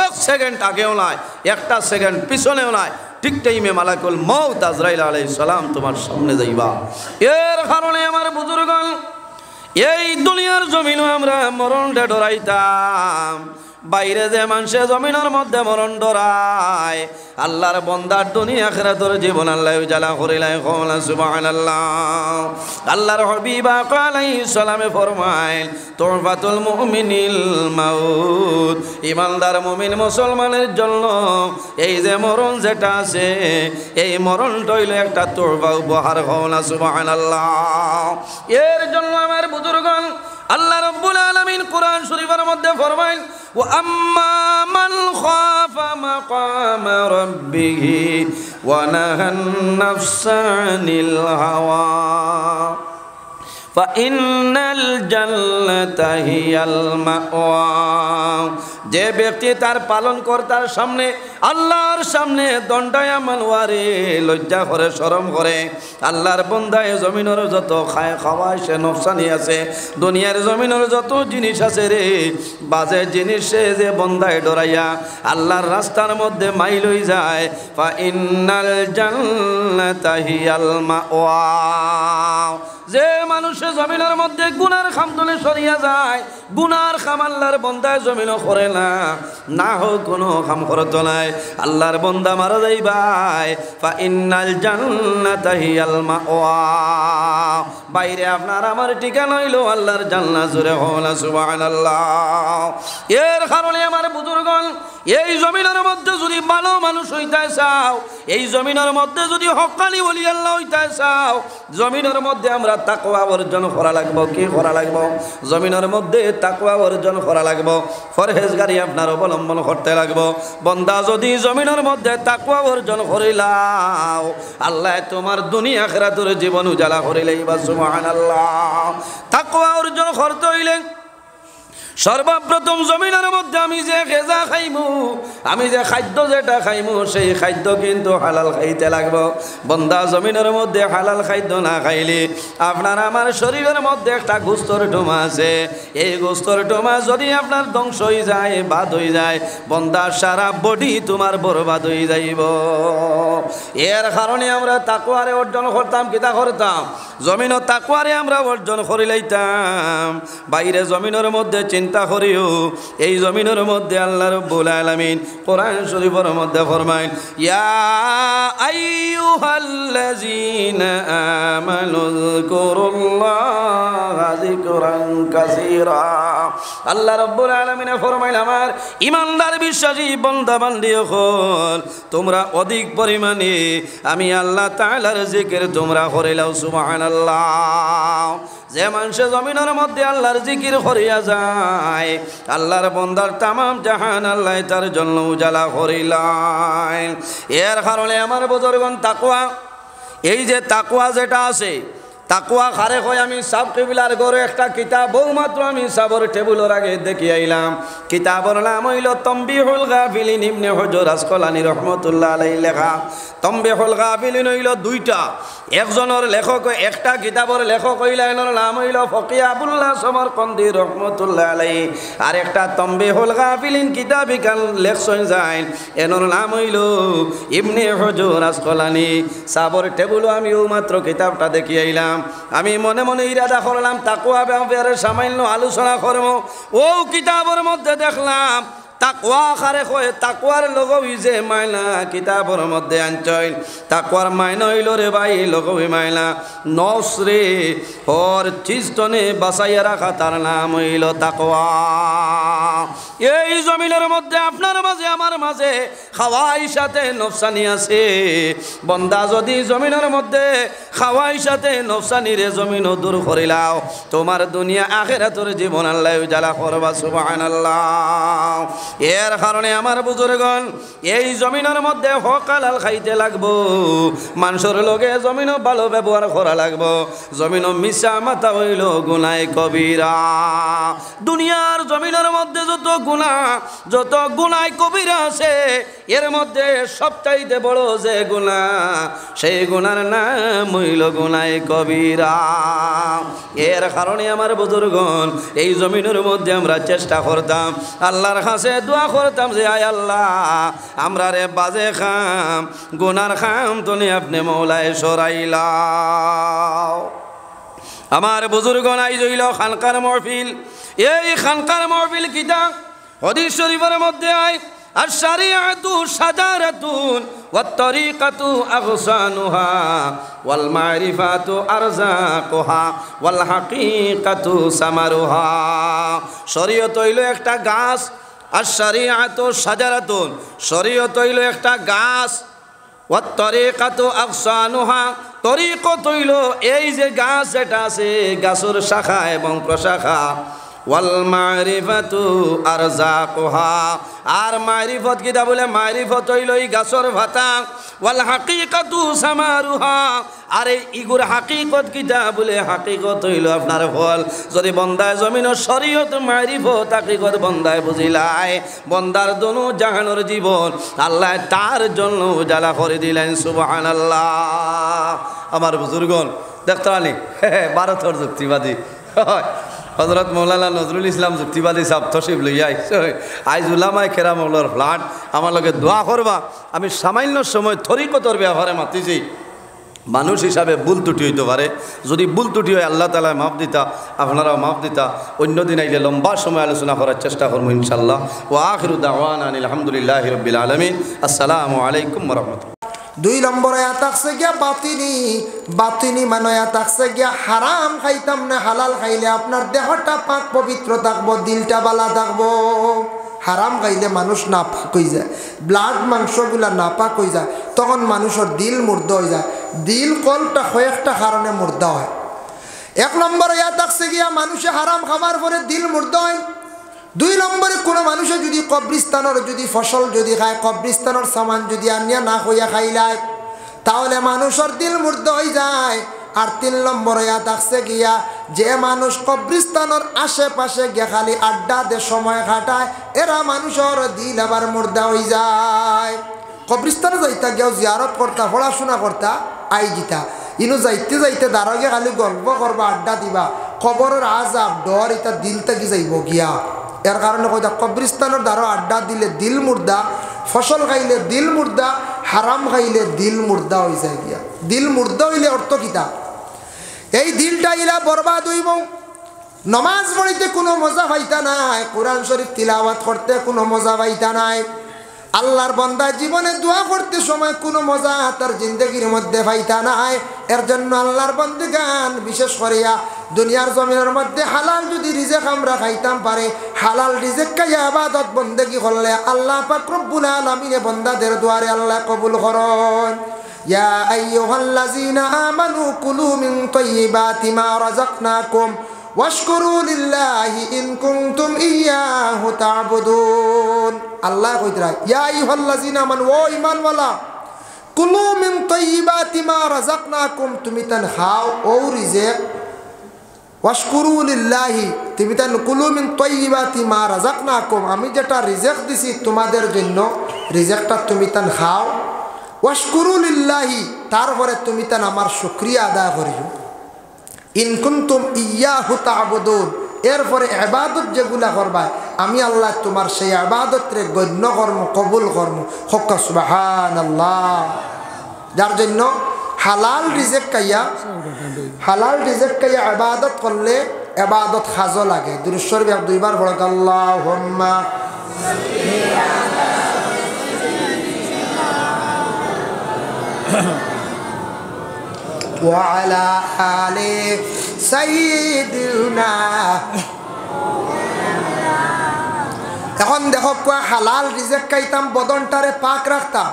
এক সেকেন্ড আগেও নাই, একটা সেকেন্ড পিছনেও নাই, ঠিক টাইমে মালাকুল মউত আজরাইল আলাইহিস সালাম তোমার সামনে যাইবা। এর কারণে আমার বুজুর্গণ এই দুনিয়ার জমিনও আমরা মরণে ডরাইতাম। বাইরে যে মানুষে জমিনের মধ্যে মরণ ডরায়, আল্লাহর বন্দার দুনিয়া আখিরাতের জীবন আল্লাহ উজালা করিলাই। কওলা সুবহানাল্লাহ। আল্লাহর হাবিব আলাইহিস সালামে ফরমায় তুরফাতুল মুমিনিল মাউত। ইমানদার মুমিন মুসলমানের জন্য এই যে মরণ যেটা আছে, এই মরণটা হইল একটা তুরফা উপহার। কওলা সুবহানাল্লাহ। এর জন্য আমার বুজুর্গণ আল্লাহ রাব্বুল আলামিন কোরআন শরীফের মধ্যে ফরমায় ওয়া আম্মা মান খাফা মাকামা রাব্বিহি ওয়া নাহান নাফসা আনিল হাওয়া ফাইন্নাল জান্নাতা হিয়াল মাওয়া। যে ব্যক্তি তার পালনকর্তার সামনে আল্লাহর সামনে দণ্ডায়মান ওয়ারে লজ্জা করে শরম করে, আল্লাহর বন্দায় জমিনের যত খায় খাওয়া সে নফসানি আছে, দুনিয়ার জমিনের যত জিনিস আছে রে বাজে জিনিস সে যে বন্দায় ডরাইয়া আল্লাহর রাস্তার মধ্যে মাইলই যায়, ফাইন্নাল জান্নাতা হিয়াল মাওয়া। যে মানুষের জমিনের মধ্যে গুনার খাম তুলে সরিয়া যায়, গুনার খাম আল্লাহর বন্দায় জমিনও করে না হোক কোনো খাম করত নাই, আল্লাহর বন্দা মারা যাইবাই। ফাইন্নাল জান্নাতা হিয়াল মাওয়া। বাইরে আপনার আমার ঠিকানা হইল আল্লাহর জান্নাত। জোরে হলা সুবহানাল্লাহ। এর কারণে আমার বুজুর্গণ এই জমিনের মধ্যে যদি ভালো মানুষ হইতে চাও, এই জমিনের মধ্যে যদি হক্কানি ওলি আল্লাহ হইতে চাও, জমিনের মধ্যে আমরা তাকওয়া অর্জন করা লাগবো। কি করা লাগবো? জমিনের মধ্যে তাকওয়া অর্জন করা লাগবো, পরহেজগারি আপনার অবলম্বন করতে লাগবো। বন্দা যদি জমিনের মধ্যে তাকওয়া অর্জন করিলাও, আল্লাহ তোমার দুনিয়া আখিরাতের জীবন উজালা করিলেই বা সুবহানাল্লাহ। তাকওয়া অর্জন করতে হইলে সর্বপ্রথম জমিনের মধ্যে আমি যে খেজা খাইমু, আমি যে খাদ্য যেটা খাইমু, সেই খাদ্য কিন্তু হালাল খাইতে লাগবো। বন্দা জমিনের মধ্যে হালাল খাদ্য না খাইলে আপনার আমার শরীরের মধ্যে একটা গোস্তর টোমা আছে, এই গোস্তর টোমা যদি আপনার ধ্বংস হয়ে যায়, বাদ হয়ে যায়, বন্দার সারা বডি তোমার বরবাদ হয়ে যাইব। এর কারণে আমরা তাকওয়ারে অর্জন করতাম, কিতা করতাম, জমিন তাকওয়ারে আমরা অর্জন করে লইতাম। বাইরে জমিনের মধ্যে চিন্তা করিও, এই জমিনের মধ্যে আল্লাহ রাব্বুল আলামিন কোরআন শরীফের মধ্যে ফরমায়, ইয়া আইয়ুহাল্লাযীনা আমানু যিকুরুল্লাহা যিকরান কাসীরা। আল্লাহ রাব্বুল আলামিন ফরমাইল, আমার ঈমানদার বিশ্বাসী বান্দা বান্দি হল, তোমরা অধিক পরিমাণে আমি আল্লাহ তাআলার জিকির তোমরা করে লও। সুবহানাল্লাহ। যে মানুষে জমিনের মধ্যে আল্লাহর জিকির করিয়া যায়, আল্লাহর বন্দার তামাম জাহান আল্লাহ তার জন্য উজালা করিলেন। এর কারণে আমার বুজুর্গণ তাকওয়া, এই যে তাকওয়া যেটা আছে, তাকওয়া খারে হয়। আমি সাব কেবিলার ঘরে একটা কিতাব বহুমাত্র আমি সাবর টেবুলের আগে দেখি আইলাম। কিতাবর নাম হইল তানবীহুল গাফিলিন, ইবনে হুজর আসকালানী রহমাতুল্লাহ আলাইহি লেখা। তানবীহুল গাফিলিন হইল দুইটা, একজনের লেখক, একটা কিতাবর লেখক হইল, এর নাম হইল ফকিহ আবুল্লাহ সমরকন্দি রহমাতুল্লাহ আলাইহি। আর একটা তানবীহুল গাফিলিন কিতাব কান লেখছেন যায়, এর নাম হইল ইবনে হুজর আসকালানী। সাবর টেবুল আমি মাত্র কিতাবটা দেখি আইলাম। আমি মনে মনে ইরাদা করলাম তাকওয়া ব্যাপারে সামান্য আলোচনা করব। ও কিতাবের মধ্যে দেখলাম তাকওয়া খারে কয়, তাকওয়ার লগই যে মাইনা কিতাবের মধ্যে আনছইন, তাকওয়ার মাইনা হইল রে ভাই লগই মাইনা নসরে ওর চিস্তনে বাঁচাইয়া রাখা, তার নাম হইল তাকওয়া। এই জমিনের মধ্যে আপনার মাঝে আমার মাঝে খাওয়াই সাথে নফসানি আছে। বন্দা যদি জমিনের মধ্যে খাওয়াই সাথে নফসানিরে জমিন দূর করিলাও, তোমার দুনিয়া আখিরাতের জীবন আল্লাহ উজালা করবা। সুবহানাল্লাহ। এর কারণে আমার বুজুর্গণ, এই জমিনের মধ্যে হক হালাল খাইতে লাগবো, মানুষের লগে জমিনও ভালো ব্যবহার করা লাগবো। জমিনও মিশা মাথা হইল গুনাহ কবিরা। দুনিয়ার জমিনের মধ্যে যত গুনাহ কবিরা আছে, এর মধ্যে সবচাইতে বড় যে গুনাহ, সেই গুনার নাম হইল গুনাহ কবিরা। এর কারণে আমার বুজুর্গণ, এই জমিনের মধ্যে আমরা চেষ্টা করতাম, আল্লাহর কাছে দোয়া করতাম যে আয় আল্লাহ, আমরা রে বাজে খাম, গুনার খাম তুমি আপনি মৌলায় সরাইলাও। আমার বুজুর্গণ, আইজ হইল খানকার মাহফিল। এই খানকার মাহফিল কিতা হাদিস শরীফের মধ্যে আয়, আশ-শারিআতু শাজারাতুন ওয়াত তরিকাতু আগসানুহা ওয়াল মারিফাতু আরযাকুহা ওয়াল হাকীকাতু সামারুহা। শরীয়ত হইল একটা গাছ, আশ-শারিআতু শাজারাতুন, শরীয়ত হইল একটা গাছ, ওয়াত তরিকাতু আগসানুহা, তরিকত হইল এই যে গাছ যেটা আছে, গাছের শাখা এবং প্রশাখা। ওয়াল মারিফাতু আরযাকুহা, আর মারিফত কিতা বলে, মারিফত হইল এই গাছর ভাতা। ওয়াল হাকীকাতু সামারুহা, আর এই ইগুর হাকীকত কিতা বলে, হাকীকত হইল আপনার ফল। যদি বন্দায় জমিনের শরীয়ত মারিফত হাকীকত বন্দায় বুঝিলাই, বন্দার দনু জাহানের জীবন আল্লাহ তার জন্য উজালা করে দিলেন। সুবহানাল্লাহ। আমার বুজুর্গণ দেখতে পানি ভারতের যুক্তিবাদী হযরত মৌলানা নজরুল ইসলাম যুক্তিবাদী সাহেব তশরিফ লইয়া আইছে। আইজ উলামায়ে কেরামুল্লাহর ফ্লাট আমার লগে দোয়া করবা। আমি সামান্য সময় তরিকতর ব্যাপারে মাতিছি, মানুষ হিসাবে ভুল ত্রুটি হইতে পারে, যদি ভুল ত্রুটি হয় আল্লাহ তাআলা মাফ দিতা, আপনারাও মাফ দিতা। অন্য দিন আইলে লম্বা সময় আলোচনা করার চেষ্টা করবো ইনশাআল্লাহ। ওয়া আখিরু দাওয়ানা আলহামদুলিল্লাহি রাব্বিল আলামিন। আসসালামু আলাইকুম ওয়া রাহমাতুল্লাহ। 2 নম্বর আয়াত আছে গিয়া বাতিনি মানে আয়াত আছে গিয়া হারাম খাইতাম না, হালাল খাইলে আপনার দেহটা পাক পবিত্র থাকবো, দিলটা বালা থাকবো। হারাম খাইলে মানুষ নাপাক হয়ে যায়, ব্লাড মাংসগুলা নাপাক হয়ে যায়, তখন মানুষের দিল মুর্দা হয়ে যায়। দিল কলটা কয়েকটা কারণে মুর্দা হয়। 1 নম্বর আয়াত আছে গিয়া মানুষে হারাম খাবার পরে দিল মুর্দা হয়। 2 নম্বরে কোনো মানুষে যদি কবরিস্তানের যদি ফসল যদি খায়, কবরিস্তানের সামান যদি আনিয়া না হইয়া খাইলায়, তাহলে মানুষের দিল মুর্দা হয়ে যায়। আর 3 নম্বরে আয়াত আছে গিয়া যে মানুষ কবরস্থানের আশেপাশে গিয়ে খালি আড্ডা দিয়ে সময় কাটায় এরা মানুষের দিল আবার মুর্দা হয়ে যায়। কবরস্থানে যাইতা গিয়েও জিয়ারত করতা, পড়াশোনা করতা, আই জিতা ইনু যাইতে যাইতে দাঁড়াগে খালি গল্প করবা, আড্ডা দিবা, কবরের আজাব ডর এটা দিল থেকে যাইব গিয়া। এর কারণে কইতা কবরস্থানের দ্বারা আড্ডা দিলে দিল মুর্দা, ফসল খাইলে দিল মুর্দা, হারাম খাইলে দিল মুর্দা হয়ে যায় গিয়া। দিল মুর্দা হইলে অর্থ কিতা? এই দিলটা ইলা বরবাদ হইব। নমাজ পড়িতে কোনো মজা পাইতা নাই, কোরআন শরীফ তিলাওয়াত করতে কোনো মজা পাইতা নাই, আল্লাহর বান্দা জীবনে দোয়া করতে সময় কোনো মজা তার জিন্দগির মধ্যে পাইতা নাই। এর জন্য আল্লাহর বান্দাগান বিশেষ করিয়া দুনিয়ার জমিনের মধ্যে হালাল যদি রিজেক আমরা খাইতাম পারে, হালাল রিজেক খাইয়া ইবাদত বন্দেগি করলে আল্লাহ পাক রব্বুল আলামিনে বান্দাদের দুয়ারে আল্লাহ কবুল করেন। ইয়া আইয়ুহাল্লাযীনা আমানু কুলু মিন তাইয়্যিবাতি মা রাযাকনাকুম ওয়াশকুরু লিল্লাহি ইন কুনতুম ইয়্যাহু তা'বুদুন। আল্লাহ কইতরা ইয়া আইয়ুহাল্লাযীনা আমানু, ও ঈমানওয়ালা, কুলু মিন তাইয়্যিবাতি মা রাযাকনাকুম, তুমি তান খাও ও রিজেক, ওয়াশকুরু লিল্লাহি, তুমি তান কুলু মিন তাইয়্যিবাতি মা রাযাকনাকুম, আমি যেটা রিজেক দিছি তোমাদের জন্য রিজেকটা তুমি তান খাও, ওয়াশকুরু লিল্লাহি, তারপরে তুমি তান আমার শুকরিয়া আদায় করিও, ইন কুনতুম ইয়্যাহু তা'বুদুন, এরপরে ইবাদত যেগুলা করবা আমি আল্লাহ তোমার সেই ইবাদতরে গণ্য কর্ম কবুল কর্ম হক সুবহানাল্লাহ। যার জন্য হালাল রিজেক খাইয়া ইবাদত করলে ইবাদত খাজো লাগে। দুরূদ শরীফ দুইবার পড়ো, আল্লাহুম্মা ওয়া আলা আলি সাইয়্যিদিনা। এখন দেখো হালাল রিজেক খাইতাম, বদনটারে পাক রাখতাম,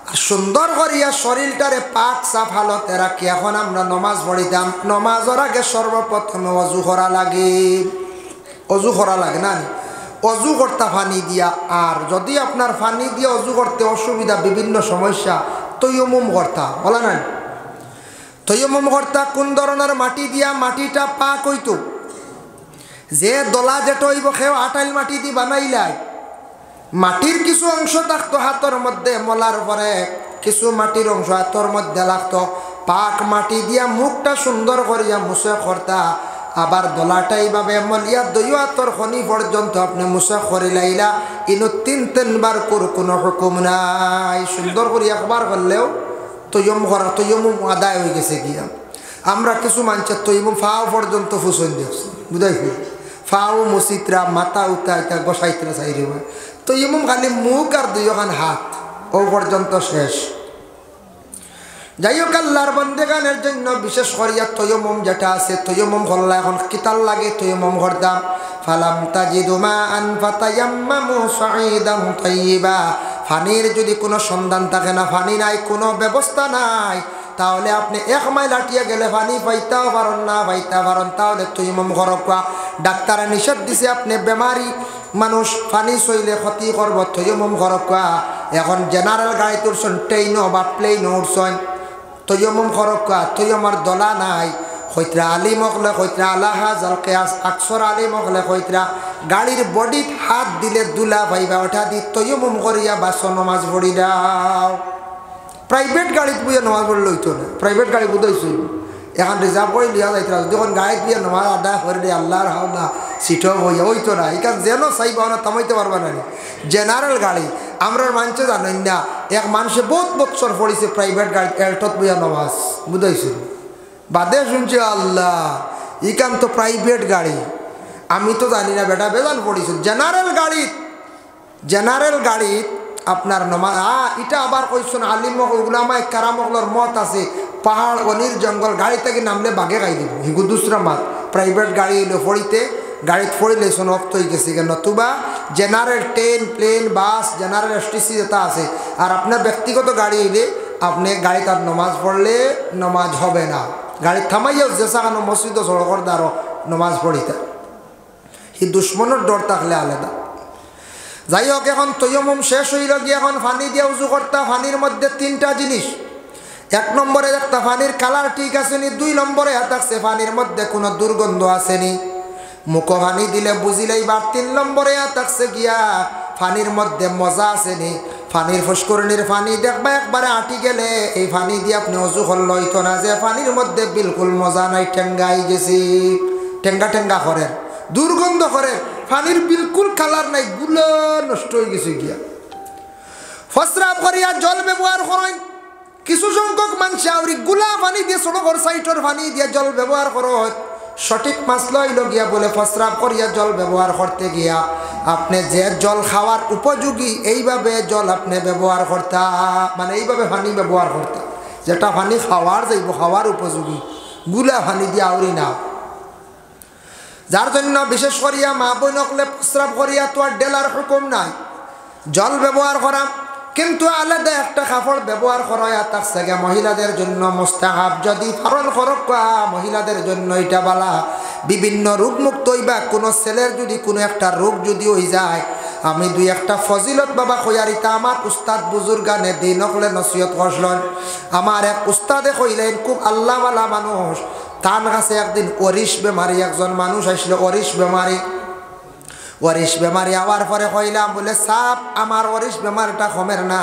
আর সুন্দর করিয়া শরীরটারে পাক সাফ হালতে রাখি এখন আমরা নমাজ পড়িতাম। নমাজের আগে সর্বপ্রথমে অজু করা লাগে, অজু করা লাগে না, অজু করতা পানি দিয়া। আর যদি আপনার পানি দিয়ে অজু করতে অসুবিধা, বিভিন্ন সমস্যা, তৈয়মুম করতা, বলা নাই? তৈয়মুম করতা কোন ধরনের মাটি দিয়া? মাটিটা পাক হইতো, যে দলা যেটা হইব সেও আটাইল মাটি দি বানাইলাই, মাটির কিছু অংশ থাকতো হাতের মধ্যে, মলার পরে কিছু মাটির অংশ হাতের মধ্যে লাগতো, পাক মাটি দিয়া মুখটা সুন্দর করিয়া মুছে করতা। আবার দলাটা এইভাবে মলিয়া দইও হাতর খনি পর্যন্ত আপনি মুছে করে লাইলা, ইনো 3-3 বার কোনো হুকুম নাই। সুন্দর করে একবার করলেও তৈয়মুম আদায় হয়ে গেছে গিয়া। আমরা কিছু মানুষের তৈয়মুম ফাও পর্যন্ত ফুসন দেখছি, বুঝাইছি, ফাও মুসিতরা মাথা উঠা এটা গোসাইতরা চাইরে, তৈয়মুম খালি মুখ আর দুইখান হাত ও পর্যন্ত শেষ। যাই হোক, আল্লাহর বান্দাগানের জন্য বিশেষ করিয়া তৈয়মুম যেটা আছে, তৈয়মুম করলে এখন কিতাল লাগে তৈয়মুম করতাম। ফালাম তাজিদু মাআন ফাতায়াম্মামু সাঈদান তাইয়্যিবা, পানির যদি কোনো সন্ধান থাকে না, পানি নাই, কোনো ব্যবস্থা নাই, তাহলে আপনি 1 মাইল হাঁটিয়ে গেলে পানি পাইতেও পারেন না, তাহলে তৈয়মুম করবা। ডাক্তারে নিষেধ দিছে আপনি বেমারি মানুষ পানি চইলে ক্ষতি করব, তৈয়মুম করবা। এখন জেনারেল গাড়িতে উঠছেন, ট্রেনও বা প্লেনও উঠছেন, তৈয়মুম করবা। তৈয়মার দলা নাই, হইতরা আলিম হকলে হইতরা আলাহা জালকে আকসর আলিম হকলে হইতরা গাড়ির বডিত হাত দিলে দুলা ভাইবা, ওঠা দি তৈয়মুম করিয়া বাস নমাজ পড়ি দাও। প্রাইভেট গাড়িত বুঝে নমাজ পড়লে হইতো না, প্রাইভেট গাড়ি বুঝাইছিল এখন রিজার্ভ করে লিয়া যাইতে, যখন গাড়িত বুঝে নমাজ আদায় করে দিয়ে আল্লাহর হাওলা সিটও বইয়া হইতো না, এখান যেন চাইবা না থামাইতে পারবা না। জেনারেল গাড়ি আমরা মানুষে জানেন না, এক মানুষে বহুত বছর পড়িছে প্রাইভেট গাড়ি এল্টত বুঝা নমাজ বুঝাইছিল, বাদে শুনছি আল্লাহ ইকান তো প্রাইভেট গাড়ি, আমি তো জানি না বেটা, বেজান পড়িছিল জেনারেল গাড়িত আপনার নমাজ। এটা আবার কইছেন আলিম উলামায়ে কেরামগুলোর মত আছে, পাহাড় অনির জঙ্গল গাড়ি থেকে নামলে বাঘে খাই দিব, হিগু দুসরা মাত। প্রাইভেট গাড়ি এলো পড়িতে, গাড়িতে পড়িলে শোনক্ত হয়ে গেছে কেন, নতুবা জেনারেল ট্রেন, প্লেন, বাস, জেনারেল এসটিসি যেটা আছে, আর আপনার ব্যক্তিগত গাড়ি এলে আপনি গাড়ি তার নমাজ পড়লে নমাজ হবে না। গাড়ি থামাইয়াও যেসা কেন মসজিদ সড়কর দ্বারও নমাজ পড়িতে, এই দুশ্মনের ডর থাকলে আলাদা। যাই হোক, এখন তৈয়মুম শেষ হইল গিয়ে এখন পানি দিয়ে উজু করতা। পানির মধ্যে 3টা জিনিস, এক নম্বরে একটা পানির কালার ঠিক আছে নি, 2 নম্বরে থাকছে পানির মধ্যে কোনো দুর্গন্ধ আসেনি, মুখো পানি দিলে বুঝিলেই বার। 3 নম্বরে থাকছে গিয়া পানির মধ্যে মজা আসেনি। পানির ফুসকুরনির পানি দেখবা একবারে আটি গেলে এই পানি দিয়ে আপনি অজু করলে হইতো না যে পানির মধ্যে বিলকুল মজা নাই, ঠেঙ্গাই গেছি, ঠেঙ্গা ঠেঙ্গা করে, দুর্গন্ধ করে, পানির বিলকুল কালার নাই, গুলো নষ্ট হয়ে গেছে গিয়া। ফসরাব করিয়া জল ব্যবহার করেন কিছু সংখ্যক মানুষ, আউরি গুলা পানি দিয়ে ছোট ঘর সাইটর পানি দিয়ে জল ব্যবহার করো। সঠিক মাসলা হইল গিয়া বলে ফসরাব করিয়া জল ব্যবহার করতে গিয়া আপনি যে জল খাওয়ার উপযোগী এইভাবে জল আপনি ব্যবহার করতা, মানে এইভাবে পানি ব্যবহার করতা যেটা পানি খাওয়ার যাইব, খাওয়ার উপযোগী, গুলা পানি দিয়ে আউরি না। যার জন্য বিশেষ করিয়া মা বোন নকলে ফসরাব করিয়া তো আর ডেলার হুকুম নাই, জল ব্যবহার করা, কিন্তু আলাদা একটা কাপড় ব্যবহার করা থাকছে গিয়া মহিলাদের জন্য মুস্তাহাব। যদি ফারণ করক মহিলাদের জন্য এটা বালা, বিভিন্ন রোগ মুক্ত হইবা। কোনো ছেলের যদি কোনো একটা রোগ যদি হয়ে যায়, আমি 2-1টা ফজিলত বাবা কইয়ারিতা আমার উস্তাদ বুজুর্গানে দিন নকলে নসিহত করলেন। আমার এক উস্তাদে কইলেন, খুব আল্লাহওয়ালা মানুষ, তার কাছে একদিন অরিশ বেমারি একজন মানুষ আসলো, অরিশ বেমারি আওয়ার পরে কইলাম বলে সাপ আমার অরিশ বেমারটা কমের না,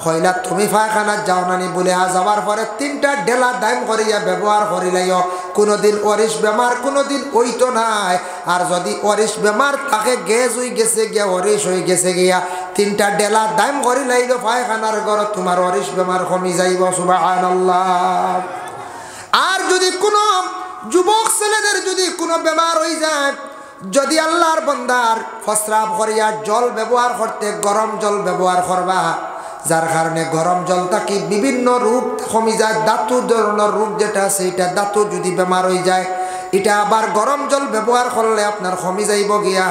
কইলা তুমি পায়খানার যাও নানি বলে যাওয়ার পরে 3টা ডেলা দাম করিয়া ব্যবহার করিলাইও, কোনোদিন অরিশ বেমার কোনোদিন ওইতো নাই। আর যদি অরিশ বেমার তাকে গ্যাস হয়ে গেছে গিয়া, অরিশ হয়ে গেছে গিয়া, 3টা ডেলা দাম করিলাইল পায়খানার ঘর, তোমার অরিশ বেমার কমি যাইব। সুবহানাল্লাহ। আর যদি কোনো যুবক ছেলেদের যদি কোনো বেমার হয়ে যায়, যদি আল্লাহর বান্দার ফসরাব করিয়া জল ব্যবহার করতে গরম জল ব্যবহার করবা, যার কারণে গরম জল থাকি বিভিন্ন রোগ কমি যায়। দাঁতু ধরনের রোগ যেটা আছে, এটা দাঁতু যদি বেমার হয়ে যায়, এটা আবার গরম জল ব্যবহার করলে আপনার কমি যাইব গিয়া।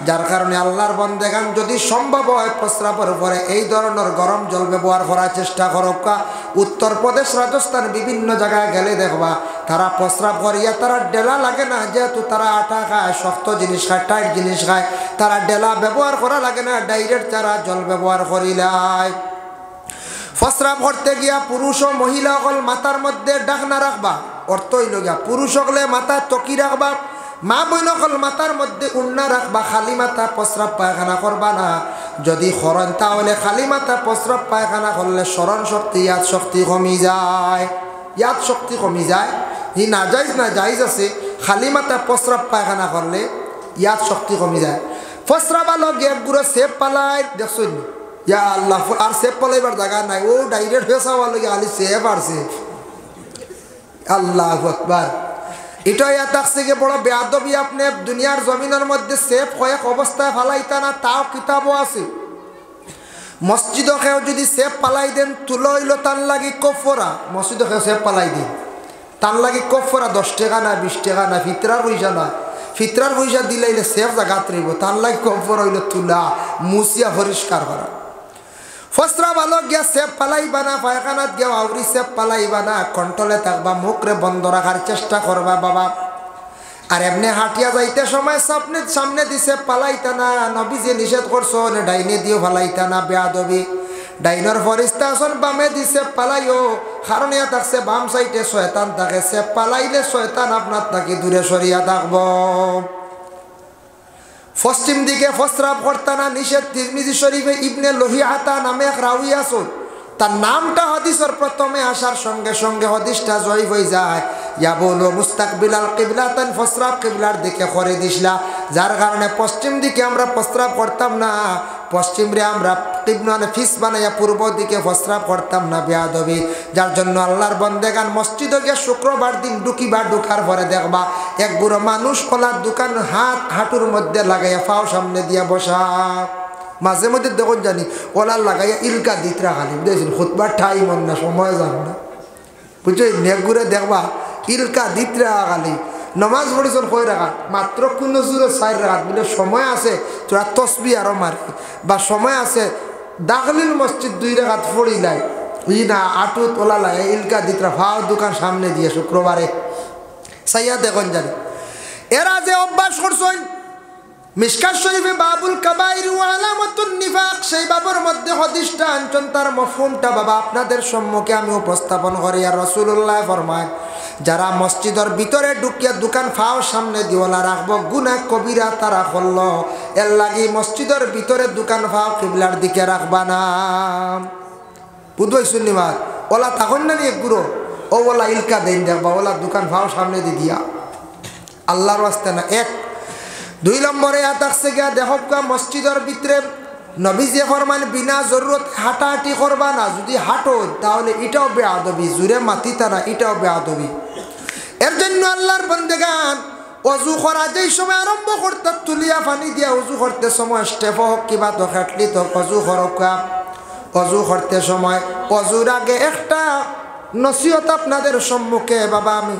যার কারণে আল্লাহর বন্দেগান যদি সম্ভব হয় প্রস্রাবের পরে এই ধরনের গরম জল ব্যবহার করার চেষ্টা করক। উত্তরপ্রদেশ, রাজস্থান বিভিন্ন জায়গায় গেলে দেখবা তারা প্রস্রাব করিয়া তারা ডেলা লাগে না, যেহেতু তারা আটা খায়, শক্ত জিনিস খায়, টাইট জিনিস খায়, তারা ডেলা ব্যবহার করা লাগে না, ডাইরেক্ট তারা জল ব্যবহার করিলায়। প্রস্রাব করতে গিয়া পুরুষ ও মহিলা সকল মাথার মধ্যে ডাকনা রাখবা, অর্থ হইল গিয়া পুরুষ সকলে মাথায় তকি রাখবা, মা বোন সকল মাথার মধ্যে উন্না রাখবা, খালি মাথা প্রস্রাব পায়খানা করবা না। যদি খরণ তাহলে খালি মাথা প্রস্রাব পায়খানা করলে স্মরণ শক্তি, ইয়াদ শক্তি কমি যায়, ইয়াদ শক্তি কমি যায়। ই না যাইজ না যাইজ আছে, খালি মাথা প্রস্রাব পায়খানা করলে ইয়াদ শক্তি কমি যায়। প্রস্রাব আলো গেট গুঁড়ো সেপ পালাই দেখছুন, ইয়া আল্লাহ, আর সেপ পালাইবার জায়গা নাই, ও ডাইরেক্ট হয়ে যাওয়া লাগে খালি সেপ আর সেপ। আল্লাহু আকবার। এটা থাকছে গিয়ে বড় বেয়াদবি, আপনি দুনিয়ার জমিনের মধ্যে সেফ কয়েক অবস্থায় ফালাইতা না, তাও কিতাবও আছে। মসজিদ খেয়েও যদি সেফ পালাই দেন তুলো হইল তার লাগি কফরা, মসজিদ খেয়েও সেফ পালাই দিন তার লাগি কফরা 10 টাকা না 20 টাকা না, ফিতরার পয়সা না, ফিতরার পয়সা দিলে সেফ জায়গা রইব, তার লাগি কফর হইল তুলা মুছিয়া পরিষ্কার করা। ফসরা ভালো গিয়া সেপ পালাইবা না, পায়খানাত গিয়া আউরি সেপ পালাইবা না, কন্ট্রোলে থাকবা, মুখরে বন্ধ রাখার চেষ্টা করবা বাবা। আর এমনি হাঁটিয়া যাইতে সময় সামনে দিছে পালাইতা না, নবীজি নিষেধ করছো, ডাইনে দিও পালাইতা না, বেয়াদবি। ডাইনের ফরিস্তা আসন বামে দিছে পালাইও, কারণ ইয়া থাকছে বাম সাইডে শয়তান থাকে, সেপ পালাইলে শয়তান আপনার তাকে দূরে সরিয়া থাকবো। পশ্চিম দিকে প্রস্রাব করতে না নিষেধ। তিরমিজি শরীফে ইবনে লহিয়াতা নামে এক রাউই আছেন, তার নামটা হাদিসের প্রথমে আসার সঙ্গে সঙ্গে হাদিসটা জয়ীফ হয়ে যায়। ইয়া বলো মুস্তাকবিলাল কিবলাতান, প্রস্রাব কিবলার দিকে করে দিসলা, যার কারণে পশ্চিম দিকে আমরা প্রস্রাব করতাম না, পশ্চিম রে আমরা কিবলানে ফিস বানাইয়া পূর্ব দিকে প্রস্রাব করতাম না, বেয়াদবি। যার জন্য আল্লাহর বন্দেগান মসজিদে গিয়ে শুক্রবার দিন ঢুকিবা, ঢুকার পরে দেখবা এক বুড়ো মানুষ কলার দোকান হাত হাঁটুর মধ্যে লাগাইয়া পাও সামনে দিয়া বসা, মাঝে মধ্যে দেখুন জানি ওলার লাগাইয়া ইলকা দিতরা খালি বুঝেছেন, খুতবার ঠাই মন না, সময় যান না, বুঝছো, নেক ঘুরে দেখবা ইলকা দিতরা খালি। নমাজ পড়েছেন কই রাখাত, মাত্র কোনো জোরে 4 রাখাত, বলে সময় আছে তোরা তসবি আরো মারি, বা সময় আছে দাখলিল মসজিদ 2 রাখাত পড়িলাই, ই না আটুত ওলা লাগে ইলকা দিতরা ভাও দোকান সামনে দিয়ে শুক্রবারে সাইয়া দেখুন জানি। এরা যে অভ্যাস করছেন মিশকাত শরীফে বাবুল কাবাইর ওয়া আলামাতুন নিফাক সেই বাবুর মধ্যে হাদিসটা আনছেন, তার মফহুমটা বাবা আপনাদের সম্মুখে আমি উপস্থাপন করি। আর রাসূলুল্লাহ ফরমায়, যারা মসজিদের ভিতরে ঢুকিয়া দোকান ফাও সামনে দিওয়ালা রাখবো, গুনাহ কবিরা তারা করল, এর লাগি মসজিদের ভিতরে দোকান ফাও কিবলার দিকে রাখবা না। বুঝবাই শুনিমার ওলা তখন না নিয়ে গুরো ও ওলা ইলকা দেন দেখবা, ওলা দোকান ফাও সামনে দি দিয়া আল্লাহর ওয়াস্তে না। এক 2 নম্বরে আতাকছে গিয়া দেখবা মসজিদের ভিতরে নবীজি ফরমান বিনা জরুরত হাঁটাহাঁটি করবা না। যদি হাঁটো তাহলে এটাও বেয়াদবি, জুড়ে মাতিতা না, এটাও বেয়াদবি। এর জন্য আল্লাহর বান্দেগান অজু করা যেই সময় আরম্ভ করতে তুলিয়া পানি দিয়া অজু করতে সময় স্টেপ হোক কিবা তো খাটলি তো অজু করকা। অজু করতে সময় অজুর আগে একটা নসিহত আপনাদের সম্মুখে বাবা আমি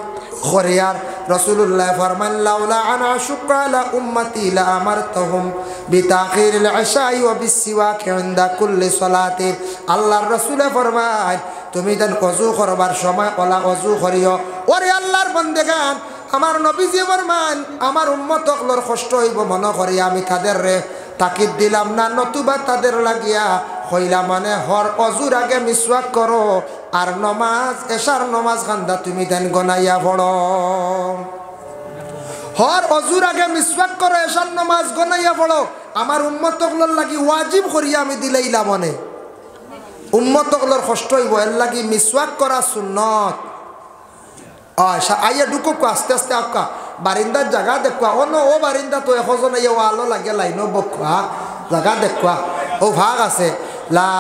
করিয়ার। রাসূলুল্লাহ ফরমান, লাউলা আনা শুকরা লা উম্মতি লা আমারতুহুম বিতাখিরিল ইশাই ওয়া বিসওয়াক ইনদা কুল্লি সালাতি। আল্লাহর রাসূল ফরমায়, তুমি দেন অজু করবার সময় ওলা অজু করিও। ওরে আল্লাহর বান্দেগান, আমার নবীজি ফরমান আমার উম্মতগুলোর কষ্ট হইব মনে করি আমি তাদের রে তাকিদ দিলাম না, নতুবা তাদের লাগিয়া হইলা মানে হর অজুর আগে মিসওয়াক করো, আর নমাজ এশার নমাজ খান্দা তুমি দেন গনাইয়া পড়ো। হর অজুর আগে মিসওয়াক করো, এশার নমাজ গনাইয়া পড়ো। আমার উম্মতগুলোর লাগি ওয়াজিব করিয়া আমি দিলেইলা মনে, উম্মতগুলোর কষ্ট হইব, এর লাগি মিসওয়াক করা সুন্নত। আইয়া ঢুকো আস্তে আস্তে আপকা বারিন্দার জায়গা দেখুয়া, ও নো ও বারিন্দা তো এখন আইয়া আলো লাগে লাইনও বকুয়া জায়গা দেখুয়া, ও ভাগ আছে। লা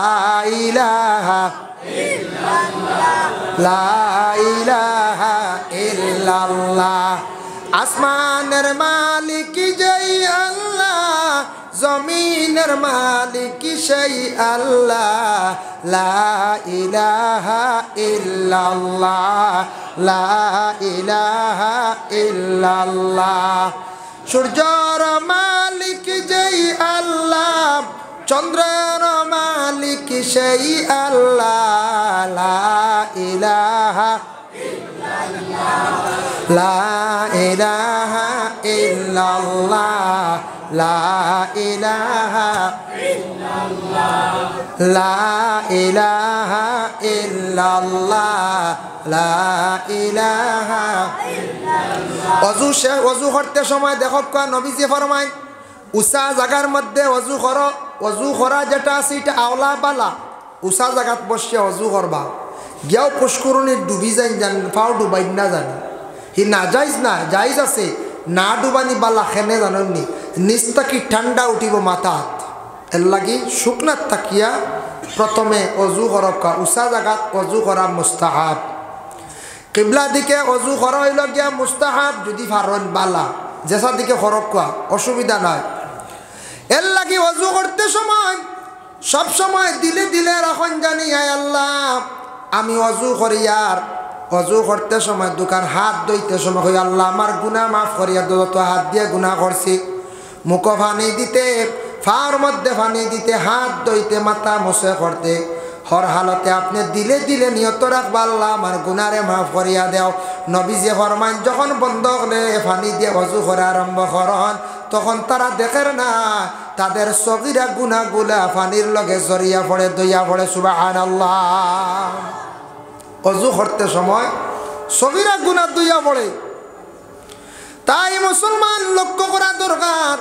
ইলাহা ইল্লাল্লাহ, লা ইলাহা ইল্লাল্লাহ। আসমানের মালিক যেই আল্লাহ, জমিনের মালিক সেই আল্লাহ। লা ইলাহা ইল্লাল্লাহ, লা ইলাহা ইল্লাল্লাহ। সূর্যর মালিক যেই আল্লাহ, চন্দ্রের মালিক সেই আল্লাহ। লা ইলাহা ইল্লাল্লাহ, লা ইলাহা ইল্লাল্লাহ, লা ইলাহা ইল্লাল্লাহ, লা ইলাহা ইল্লাল্লাহ, লা ইলাহা ইল্লাল্লাহ। অজু করতে সময় দেখো নবীজি ফরমায়, উষা জায়গার মধ্যে অজু করো। অজু করা যেটা আছে এটা আওলা বালা, উষা জায়গাত বসে অজু করবা। গিয়াও পুষ্করণী ডুবি যাই জান পাও ডুবাই না জানি হি না যাইজ না, যাইজ আছে না ডুবানি বালা খেনে জানি নিচ তাকি ঠান্ডা উঠিব মাথাত। এর লাগি শুকনাত তাকিয়া প্রথমে অজু করকা। উষা জায়গাত অজু করা মুস্তাহাব। কিবলা দিকে অজু করা হইল গিয়া মুস্তাহাব, যদি ফারন বালা যেসা দিকে খরকা অসুবিধা নাই। এর লাগি অজু করতে সময় সব সময় দিলে দিলে রাখন জানি, আয় আল্লাহ আমি অজু করি। আর অজু করতে সময় দোকান হাত ধুইতে সময় হই আল্লাহ আমার গুনাহ মাফ করিয়া দো, তো হাত দিয়ে গুনাহ করছি। মুখ পানি দিতে, ফার মধ্যে পানি দিতে, হাত ধুইতে, মাথা মুছে করতে, হর হালতে আপনি দিলে দিলে নিয়ত রাখবা আল্লাহ আমার গুনারে মাফ করিয়া দেও। নবীজি ফরমান, যখন বন্ধ হলে পানি দিয়ে অজু করে আরম্ভ করন, তখন তারা দেখের না তাদের সগীরা গুনাহগুলা পানির লগে জড়িয়া পড়ে, দইয়া পড়ে। সুবহানাল্লাহ। অজু করতে সময় সগীরা গুনাহ দইয়া পড়ে। তাই মুসলমান লক্ষ্য করা দরকার,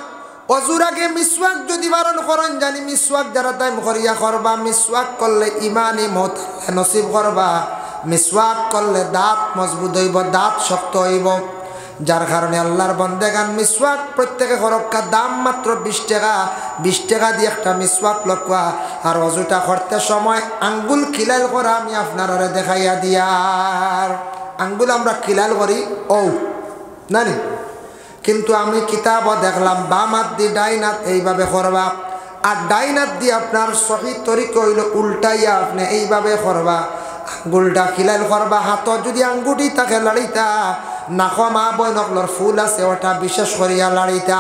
অজুর আগে মিসওয়াক যদি বারণ করেন জানি, মিসওয়াক যারা টাইম করিয়া করবা। মিসওয়াক করলে ইমানি মত নসিব করবা। মিসওয়াক করলে দাঁত মজবুত হইব, দাঁত শক্ত হইব। যার কারণে আল্লাহর বান্দাগান মিসওয়াক প্রত্যেকে খরক্কা, দাম মাত্র 20 টাকা। 20 টাকা দিয়ে একটা মিসওয়াক লক্কা। আর অজুটা করতে সময় আঙ্গুল খিলাল করা আমি আপনারা দেখাইয়া দিয়ার। আঙ্গুল আমরা খিলাল করি ও না, কিন্তু আমি কিতাবও দেখলাম বাম হাত দিয়ে ডাইন হাত এইভাবে করবা। আর ডাইন হাত দিয়ে আপনার সহি তরিকা হইল উল্টাইয়া আপনি এইভাবে করবা। আঙ্গুলটা খিলাল করবা। হাত যদি আঙ্গুটি থাকে লাড়িতা, নাক মা বইনকলর ফুল আছে ওটা বিশেষ করিয়া লাড়িতা।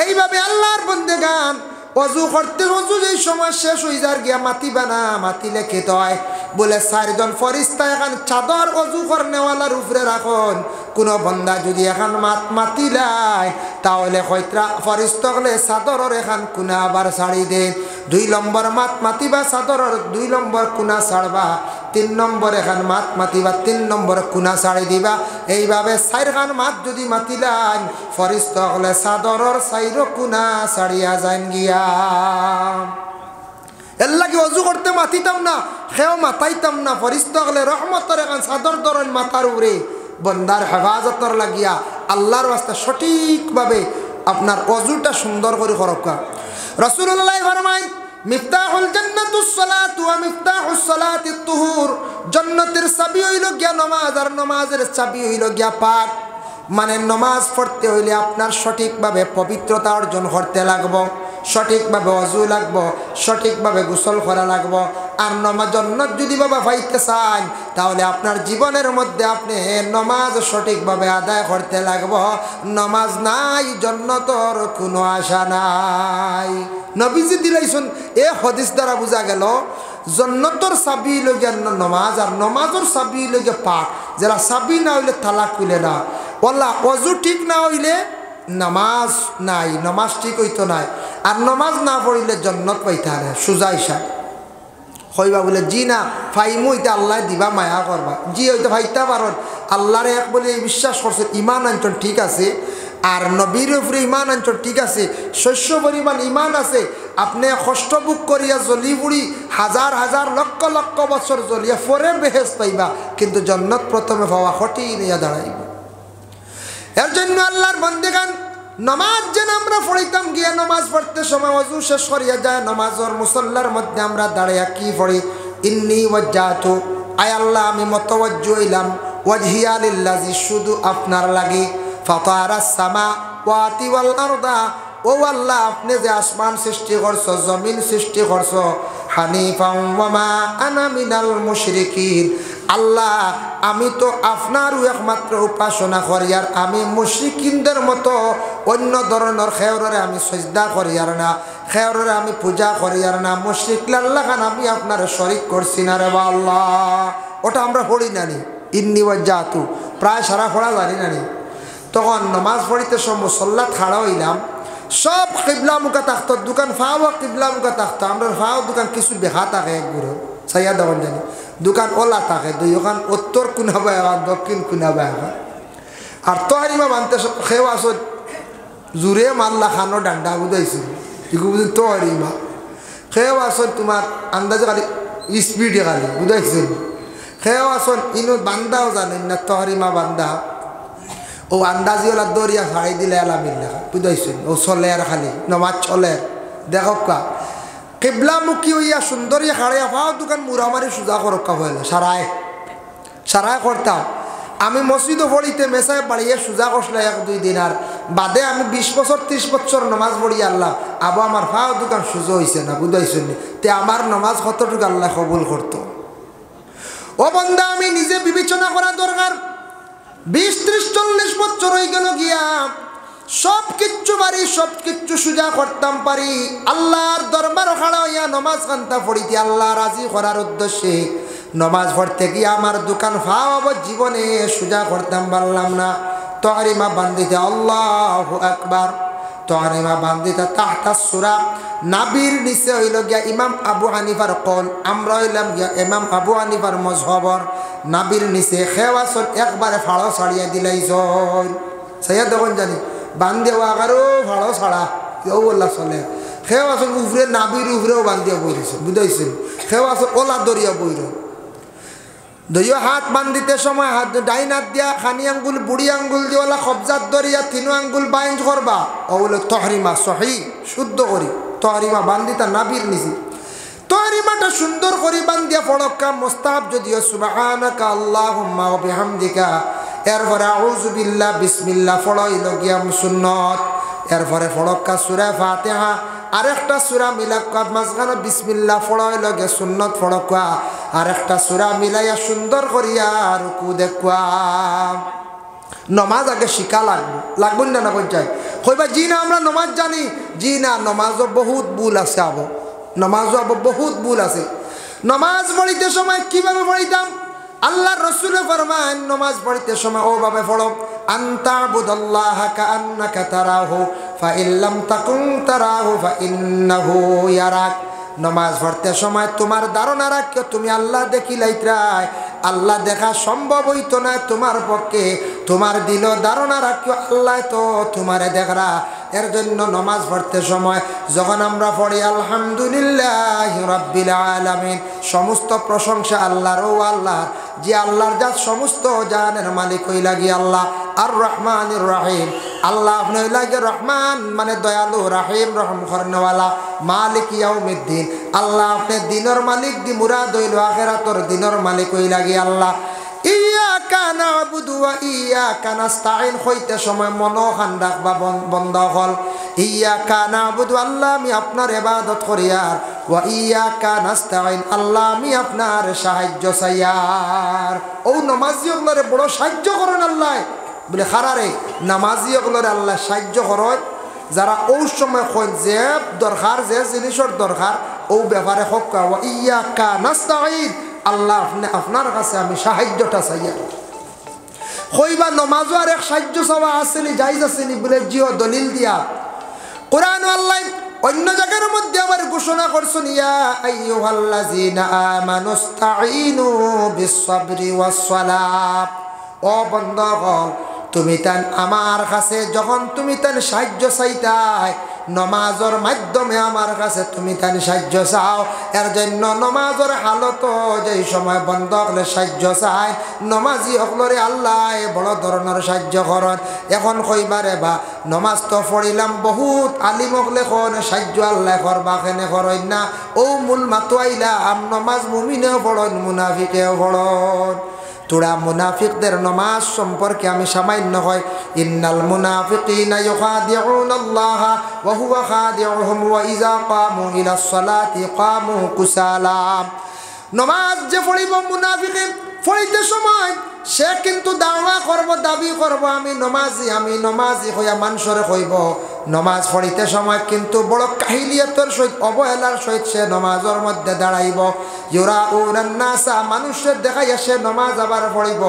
এইভাবে আল্লাহর বান্দাগান অজু করতে অজু যেই সময় শেষ হয়ে যার গিয়া মাতিবা না, মাতিলে খেতে হয় বলে 4 জন ফরিস্তা এখন চাদর অজু করনেওয়ালার উপরে রাখন। কোনো বন্দা যদি এখন মাতিলায় তাহলে হয়তো ফরিস্তা হলে চাদরের এখন কোনা আবার ছাড়ি দে। 2 নম্বর মাতিবা চাদরের 2 নম্বর কোনা ছাড়বা, 3 নম্বর এখন মাতিবা 3 নম্বর কোনা ছাড়ি দিবা। এইভাবে 4 খান যদি মাতিলান ফরিস্তা হলে চাদরের 4 কোনা ছাড়িয়া যান গিয়া। এর লাগে অজু করতে মাতিতাম না, সেও মাতাইতাম না। ফরিস্তা হলে রহমতের এখন চাদর ধরেন মাথার উপরে বন্দার হেফাজতর লাগিয়া আল্লাহর রাস্তা সঠিকভাবে আপনার অজুটা সুন্দর করে করকা। রাসূলুল্লাহ ফরমায় মিফতাহুল জান্নাতুস সালাতু ওয়া মিফতাহুস সালাতিত তুহুর, জান্নাতের চাবি হইল গিয়া নামাজ আর নামাজের চাবি হইল গিয়া পাক। মানে নামাজ পড়তে হইলে আপনার সঠিকভাবে পবিত্রতা অর্জন করতে লাগবো, সঠিকভাবে অজু লাগবো, সঠিকভাবে গোসল করা লাগবো। আর জান্নাত যদি বাবা পাইতে চান তাহলে আপনার জীবনের মধ্যে আপনি নামাজ সঠিকভাবে আদায় করতে লাগবো। নামাজ নাই জান্নাতের কোনো আশা নাই। নবীজি দিলাইছেন এ হাদিস দ্বারা বোঝা গেল জান্নাতের চাবি লইয়া নামাজ আর নামাজের চাবি লইয়া পাক। যারা চাবি না হইলে তালাক হইলে না, ওলা অজু ঠিক না হইলে নামাজ নাই, নামাজ ঠিক হইতো নাই। আর নামাজ না পড়িলে জান্নাত পাইতে না। সুজা হিসাব হইবা বলে জি না ফাইমু হইতে আল্লাহ দিবা মায়া করবা, জি হইতে ফাইতা পারন আল্লাহরে এক বলে বিশ্বাস করছে, ইমান আনছেন ঠিক আছে, আর নবীর উপরে ইমান আনছেন ঠিক আছে, শস্য পরিমাণ ইমান আছে। আপনি কষ্ট বুক করিয়া জ্বলি পুড়ি হাজার হাজার লক্ষ লক্ষ বছর জ্বলিয়া পরে বেহেশত পাইবা, কিন্তু জান্নাত প্রথমে পাওয়া কঠিন হইয়া দাঁড়াইব। এর জন্য আল্লাহর বান্দাগান নামাজ যেন আমরা পড়িতাম গিয়া নামাজ পড়তে সময় অজু শেষ করিয়া যায় নামাজের মুসল্লার মধ্যে আমরা দাঁড়াইয়া কি পড়ি? ইন্নী ওয়াজ্জাহতু, আয় আল্লাহ আমি মুতাওয়াজ্জিহ হইলাম, ওয়াজহিয়া লিল্লাযী, শুধু আপনার লাগি, ফাতারাস সামাওয়াতি ওয়াল আরদা, ও আল্লাহ আপনি যে আসমান সৃষ্টি করছো, জমিন সৃষ্টি করছো, হানিফাম ওয়া মা আনা মিনাল মুশরিকিন, আল্লাহ আমি তো আপনারও একমাত্র উপাসনা করি, আর আমি মুশরিকিনদের মতো অন্য ধরনের খেয়রে আমি সিজদা করি আর না, খেয়রে আমি পূজা করি আর না। মুশরিক আল্লাহ খান আমি আপনার শরীক করছি না রে আল্লাহ। ওটা আমরা পড়ি নানি ইন্নী ওয়াজ্জাহতু, প্রায় সারা পড়া জানি নানি। তখন নামাজ পড়িতে সব মুসল্লা খাড়া হইলাম, সব কিবলা মুখা থাকতো, দোকান ফাও কিবলা মুখা থাকতো। আমরা ফাও দোকান কিছু বেহা থাকে, এক গুরু সাইয়া দেওয়ান জানি দোকান ওলা থাকে, দুই ওখান উত্তর কুনাবা এখন দক্ষিণ কুনাবা এখন। আর তোহারিমা বানতে খেয়ে আসত জোরে মাল্লা খানো ডান্ডা বুঝাইছিল, এগুলো বুঝি তোহারিমা খেয়েও আসন তোমার আন্দাজে খালি স্পিডে খালি বুঝাইছিল। খেয়েও আসন ইনো বান্দাও জানেন না তোহারিমা বান্দা, ও আন্দাজি ওলা দরিয়া ফাড়াই দিলে এলামিল্লা বুঝাইছেন, ও চলে আর খালি নমাজ চলে দেখক কা কেবলামুখী হইয়া সুন্দরিয়া খাড়াইয়া পাও দোকান মুরামারি সুজা করক্কা হইল সারায় সারায় করতাম। আমি মসজিদও পড়িতে মেসায় বাড়িয়ে সুজা করছিল 1-2 দিন, আর বাদে আমি 20 বছর 30 বছর নমাজ পড়ি আল্লাহ আবু আমার পাও দোকান সুজো হয়েছে না বুঝাইছেন, তে আমার নমাজ কতটুকু আল্লাহ কবুল করতো। ও বন্দা আমি নিজে বিবেচনা করা দরকার। 20-30-40 বছর হয়ে গেল গিয়া সব কিচ্ছু পারি, সব কিচ্ছু সুজা করতাম পারি, আল্লাহর দরবার খাড়া হইয়া নমাজ কান্তা পড়িতে আল্লাহ রাজি করার উদ্দেশ্যে নমাজ পড়তে গিয়ে আমার দোকান ফাওয়াব জীবনে সুজা করতাম পারলাম না। তহরিমা বান্দিতে আল্লাহু আকবার, তহরিমা বান্দিতে তাহতা সূরা, নাবির নিচে হইল গিয়া ইমাম আবু হানিফার কল, আমরা হইলাম গিয়া ইমাম আবু হানিফার মজহবর, নাবির নিচে খেওয়াছন একবারে ফাড়ো ছাড়িয়া দিলাইছন। সাইয়া দেখুন জানি বান্ধিয়া আগারও ভাড়ো ছাড়া কেউ বললা চলে, সেও আসল উফরে নাবির উফরেও বান্ধিয়া বইরেছে বুঝাইছেন, সেও আসল ওলা দরিয়া বইর দইও হাত বান্ধিতে সময় হাত ডাইন হাত দিয়া খানি আঙ্গুল বুড়ি আঙ্গুল দিয়ে ওলা কবজাত দরিয়া 3 আঙ্গুল বাইঞ্জ করবা, ও বলে তহরিমা সহি শুদ্ধ করি তহরিমা বান্ধিতা নাবির নিছি। তহরিমাটা সুন্দর করি বান্ধিয়া ফড়ক্কা মোস্তাহাব যদিও সুবহানাকা আল্লাহুম্মা ওয়া বিহামদিকা, এরপরে আউযু বিল্লাহ বিসমিল্লাহ ফড়াইল গিয়া সুন্নত, এরপরে ফড়ক্কা সূরা ফাতিহা, আরেকটা সূরা মিলাক্কা মাঝখানে বিসমিল্লাহ ফড়াইল গিয়া সুন্নত ফড়ক্কা, আরেকটা সূরা মিলাইয়া সুন্দর করিয়া রুকু দেখুয়া। নমাজ আগে শিখা লাগবে না চাই কইবা জি না আমরা নমাজ জানি, জি না নমাজও বহুত ভুল আছে, নমাজও বহুত ভুল আছে। নমাজ পড়িতে সময় কিভাবে পড়িতাম? আল্লাহ রসুল ফরমান নমাজ পড়িতে সময় ওভাবে পড়ো, আনতাবুদাল্লাহা কাআন্নাকা তারাহু ফাইন লাম তাকুন তারাহু ফাইন্নাহু ইয়ারাক। নমাজ পড়তে সময় তোমার ধারণা রাখিও তুমি আল্লাহ দেখিলাইত্রাই, আল্লাহ দেখা সম্ভব হইতো না তোমার পক্ষে, তোমার দিল ধারণা রাখিও আল্লাহ তো তোমারে দেখরা। এর জন্য নমাজ পড়তে সময় যখন আমরা পড়ি আলহামদুলিল্লাহি রাব্বিল আলামিন, সমস্ত প্রশংসা আল্লাহর, ও আল্লাহর যে আল্লাহর জাত সমস্ত জাহানের মালিক হই লাগি আল্লাহ। আর রহমানির রহিম, আল্লাহ আপনি হই লাগে রহমান মানে দয়ালু, রাহিম রহম করনেওয়ালা, মালিক ইয়াউমিদ্দিন আল্লাহ আপনি দিনের মালিক, দি মুরাদ হইল আখিরাতর দিনের মালিক হই লাগি আল্লাহ। ইয়াকা নাবুদু ওয়া ইয়াকা নাস্তাইন হইতে সময় মনোখান রাখবা বন্ধ হল, ইয়াকা নাবুদু আল্লাহ আমি আপনার ইবাদত করি, আর ওয়া ইয়াকা নাস্তাইন আল্লাহ আমি আপনার সাহায্য চাইয়ার। ও নামাজিগুলোরে বড় সাহায্য করেন আল্লাহ বলে খারারে, নামাজিগুলোরে আল্লাহ সাহায্য করেন যারা ও সময় কই যে দরকার, যে জিনিসের দরকার ও ব্যাপারে হোক, ওয়া ইয়াকা নাস্তাইন আল্লাহ আপনার কাছে আমি সাহায্যটা চাইয়া। কইবা নমাজও আর এক সাহায্য চাওয়া আসেনি, জায়েজ আসেনি বলে জিও দলিল দিয়া কোরআন আল্লাহ অন্য জায়গার মধ্যে আবার ঘোষণা করছেন, ইয়া আইয়ুহাল্লাযীনা আমানুস্তাঈনু বিস-সাবরি ওয়াস-সালাত। ও বান্দাগণ তুমি তান আমার কাছে যখন তুমি তান সাহায্য চাইতাই, নমাজের মাধ্যমে আমার কাছে তুমি তান সাহায্য চাও। এর জন্য নমাজের হালত যেই সময় বন্ধ হলে সাহায্য চাই, নমাজি হকলরে আল্লাহ বড় ধরনের সাহায্য করেন। এখন কইবারে বা নমাজ তো পড়িলাম বহুত, আলিম হকলে কোন সাহায্য আল্লাহ করবা কেনে করেন না। ও মূল মাতুয়াইলা আম নমাজ মুমিনেও পড়েন, মুনাফিকেও পড়েন। তোরা মুনাফিকদের নামাজ সম্পর্কে আমি সামান্য হয়, ইন্নাল মুনাফিকিনা ইউখাদিউনাল্লাহা ওয়া হুয়া খাদিউহুম ওয়া ইযা কামু ইলাস সালাতি কামু কুসালা। নামাজ যে পড়িব মুনাফিক পড়িতে সময় সে কিন্তু দাওয়া করব, দাবি করব আমি নমাজি হইয়া মানুষরে কইব। নমাজ পড়িতে সময় কিন্তু বড় কাহিলিয়তের সহিত অবহেলার সহিত সে নমাজের মধ্যে দাঁড়াইব। ইউরাউনান নাসা মানুষের দেখাইয়া সে নমাজ আবার পড়িব।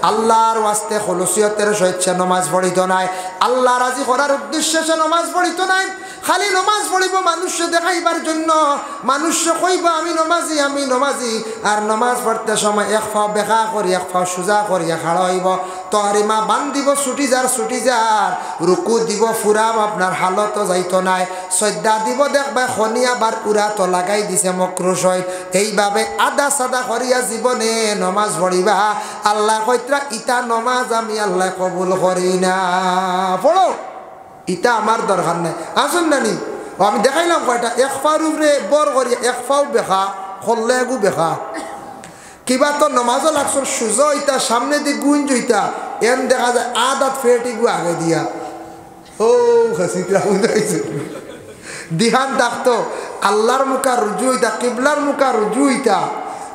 আল্লাহর ওয়াস্তে খলুসিয়তের সহিত সে নমাজ পড়িত নাই, আল্লাহ রাজি করার উদ্দেশ্যে সে নমাজ পড়িত নাই। খালি নমাজ পড়িব মানুষে দেখাইবার জন্য, মানুষে কইব আমি নমাজি, আর নমাজ পড়তে সময় এক ফাও বেখা করি এক ফাও সোজা করিয়া খাড়া হইব। তহরিমা বান দিব ছুটি যার, রুকু দিব ফুরাম আপনার হালত যাইতো নাই, শ্রদ্ধা দিব দেখবা খনি আবার উড়া তো লাগাই দিছে মকরুষ। এইভাবে আদা সাদা করিয়া জীবনে নমাজ পড়িবা। আল্লাহ কইত্রা ইটা নমাজ আমি আল্লাহ কবুল করি না, পড়ো ইটা আমার দরকার নাই। আসুন নানি আমি দেখাইলাম কয়টা, এক ফার উপরে বর করিয়া এক ফাও বেখা খল্লে গু বেখা কিবা তো নমাজও লাগছর সুজো ইটা সামনে দিয়ে গুঞ্জ ইটা এন দেখা যায় আদাত ফেটি গু আগে দিয়া। ও হাসিটা দিহান ডাকতো আল্লাহর মুখা রুজু ইটা, কিবলার মুখা রুজু ইটা,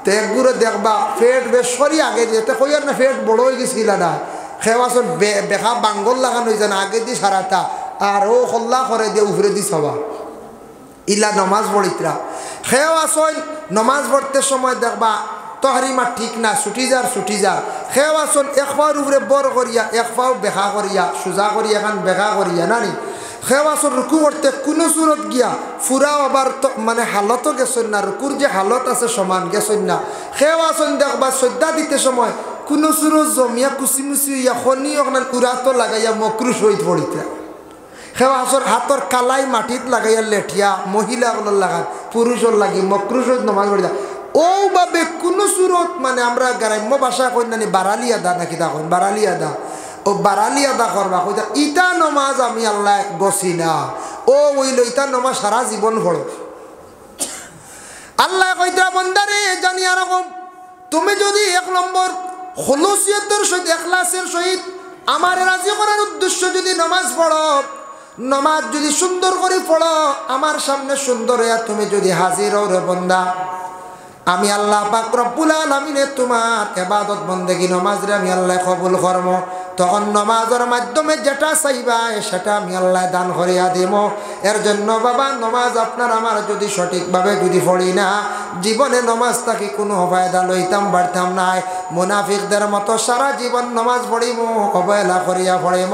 তো একগুলো দেখবা ফেট বেশ সরি আগে দিয়ে কইয়ার না ফেট বড় হয়ে গেছিল না, খেওয়াছন বেখা বাঙ্গল লাগানো হয়েছে না আগে দিয়ে সারাটা, আর ও খল্লা করে দিয়ে উফরে দি সবা ইলা নমাজ পড়িতরা। খেওয়াছন নমাজ পড়তে সময় দেখবা তহরিমা ঠিক না, ছুটি যার খেওয়াছন এক পাওয়ার উপরে বর করিয়া এক পাও বেখা করিয়া সোজা করিয়া এখন বেখা করিয়া নানি খেওয়াছন রুকু করতে কোনো সুরত গিয়া ফুরাও আবার মানে হালতও গেছেন না, রুকুর যে হালত আছে সমান গেছেন না। খেওয়াছন দেখবা শ্রদ্ধা দিতে সময় কোনো সুরত জমিয়া কুচিমুচি হইয়া খনি অকনান উড়াতো লাগাইয়া মকরুশ হইত পড়িতা। খেওয়াছর হাতর কালাই মাটিত লাগাইয়া লেঠিয়া মহিলাগুলোর লাগান পুরুষের লাগি মকরুশ হইত নমাজ পড়িতা। ও বাবে কোনো সুরত মানে আমরা গ্রাম্য ভাষা কই নানি বারালি আদা নাকি তখন বারালি আদা, ও বারালি আদা করবা কইতা ইটা নমাজ আমি আল্লাহ গছি না। ও ওইল ইটা নমাজ সারা জীবন পড়ো। আল্লাহ কইতা বন্দারে জানি এরকম তুমি যদি এক নম্বর খলুসিয়তের সহিত ইখলাসের সহিত আমার রাজি করার উদ্দেশ্য যদি নমাজ পড়ো, নমাজ যদি সুন্দর করে পড়ো, আমার সামনে সুন্দর হইয়া তুমি যদি হাজির হও রে বন্দা, আমি আল্লাহ পাক রব্বুল আলামিনে তোমার ইবাদত বন্দেগী নমাজ রে আমি আল্লাহ কবুল করব। তখন নামাজের মাধ্যমে যেটা চাইবা সেটা আমি আল্লাহ দান করিয়া দিব। এর জন্য বাবা নামাজ আপনার আমার যদি সঠিকভাবে যদি পড়ি না, জীবনে নামাজ থাকি কোনো ফায়দা লইতাম পারতাম নাই। মুনাফিকদের মতো সারা জীবন নামাজ পড়িব, অবহেলা করিয়া পড়িব,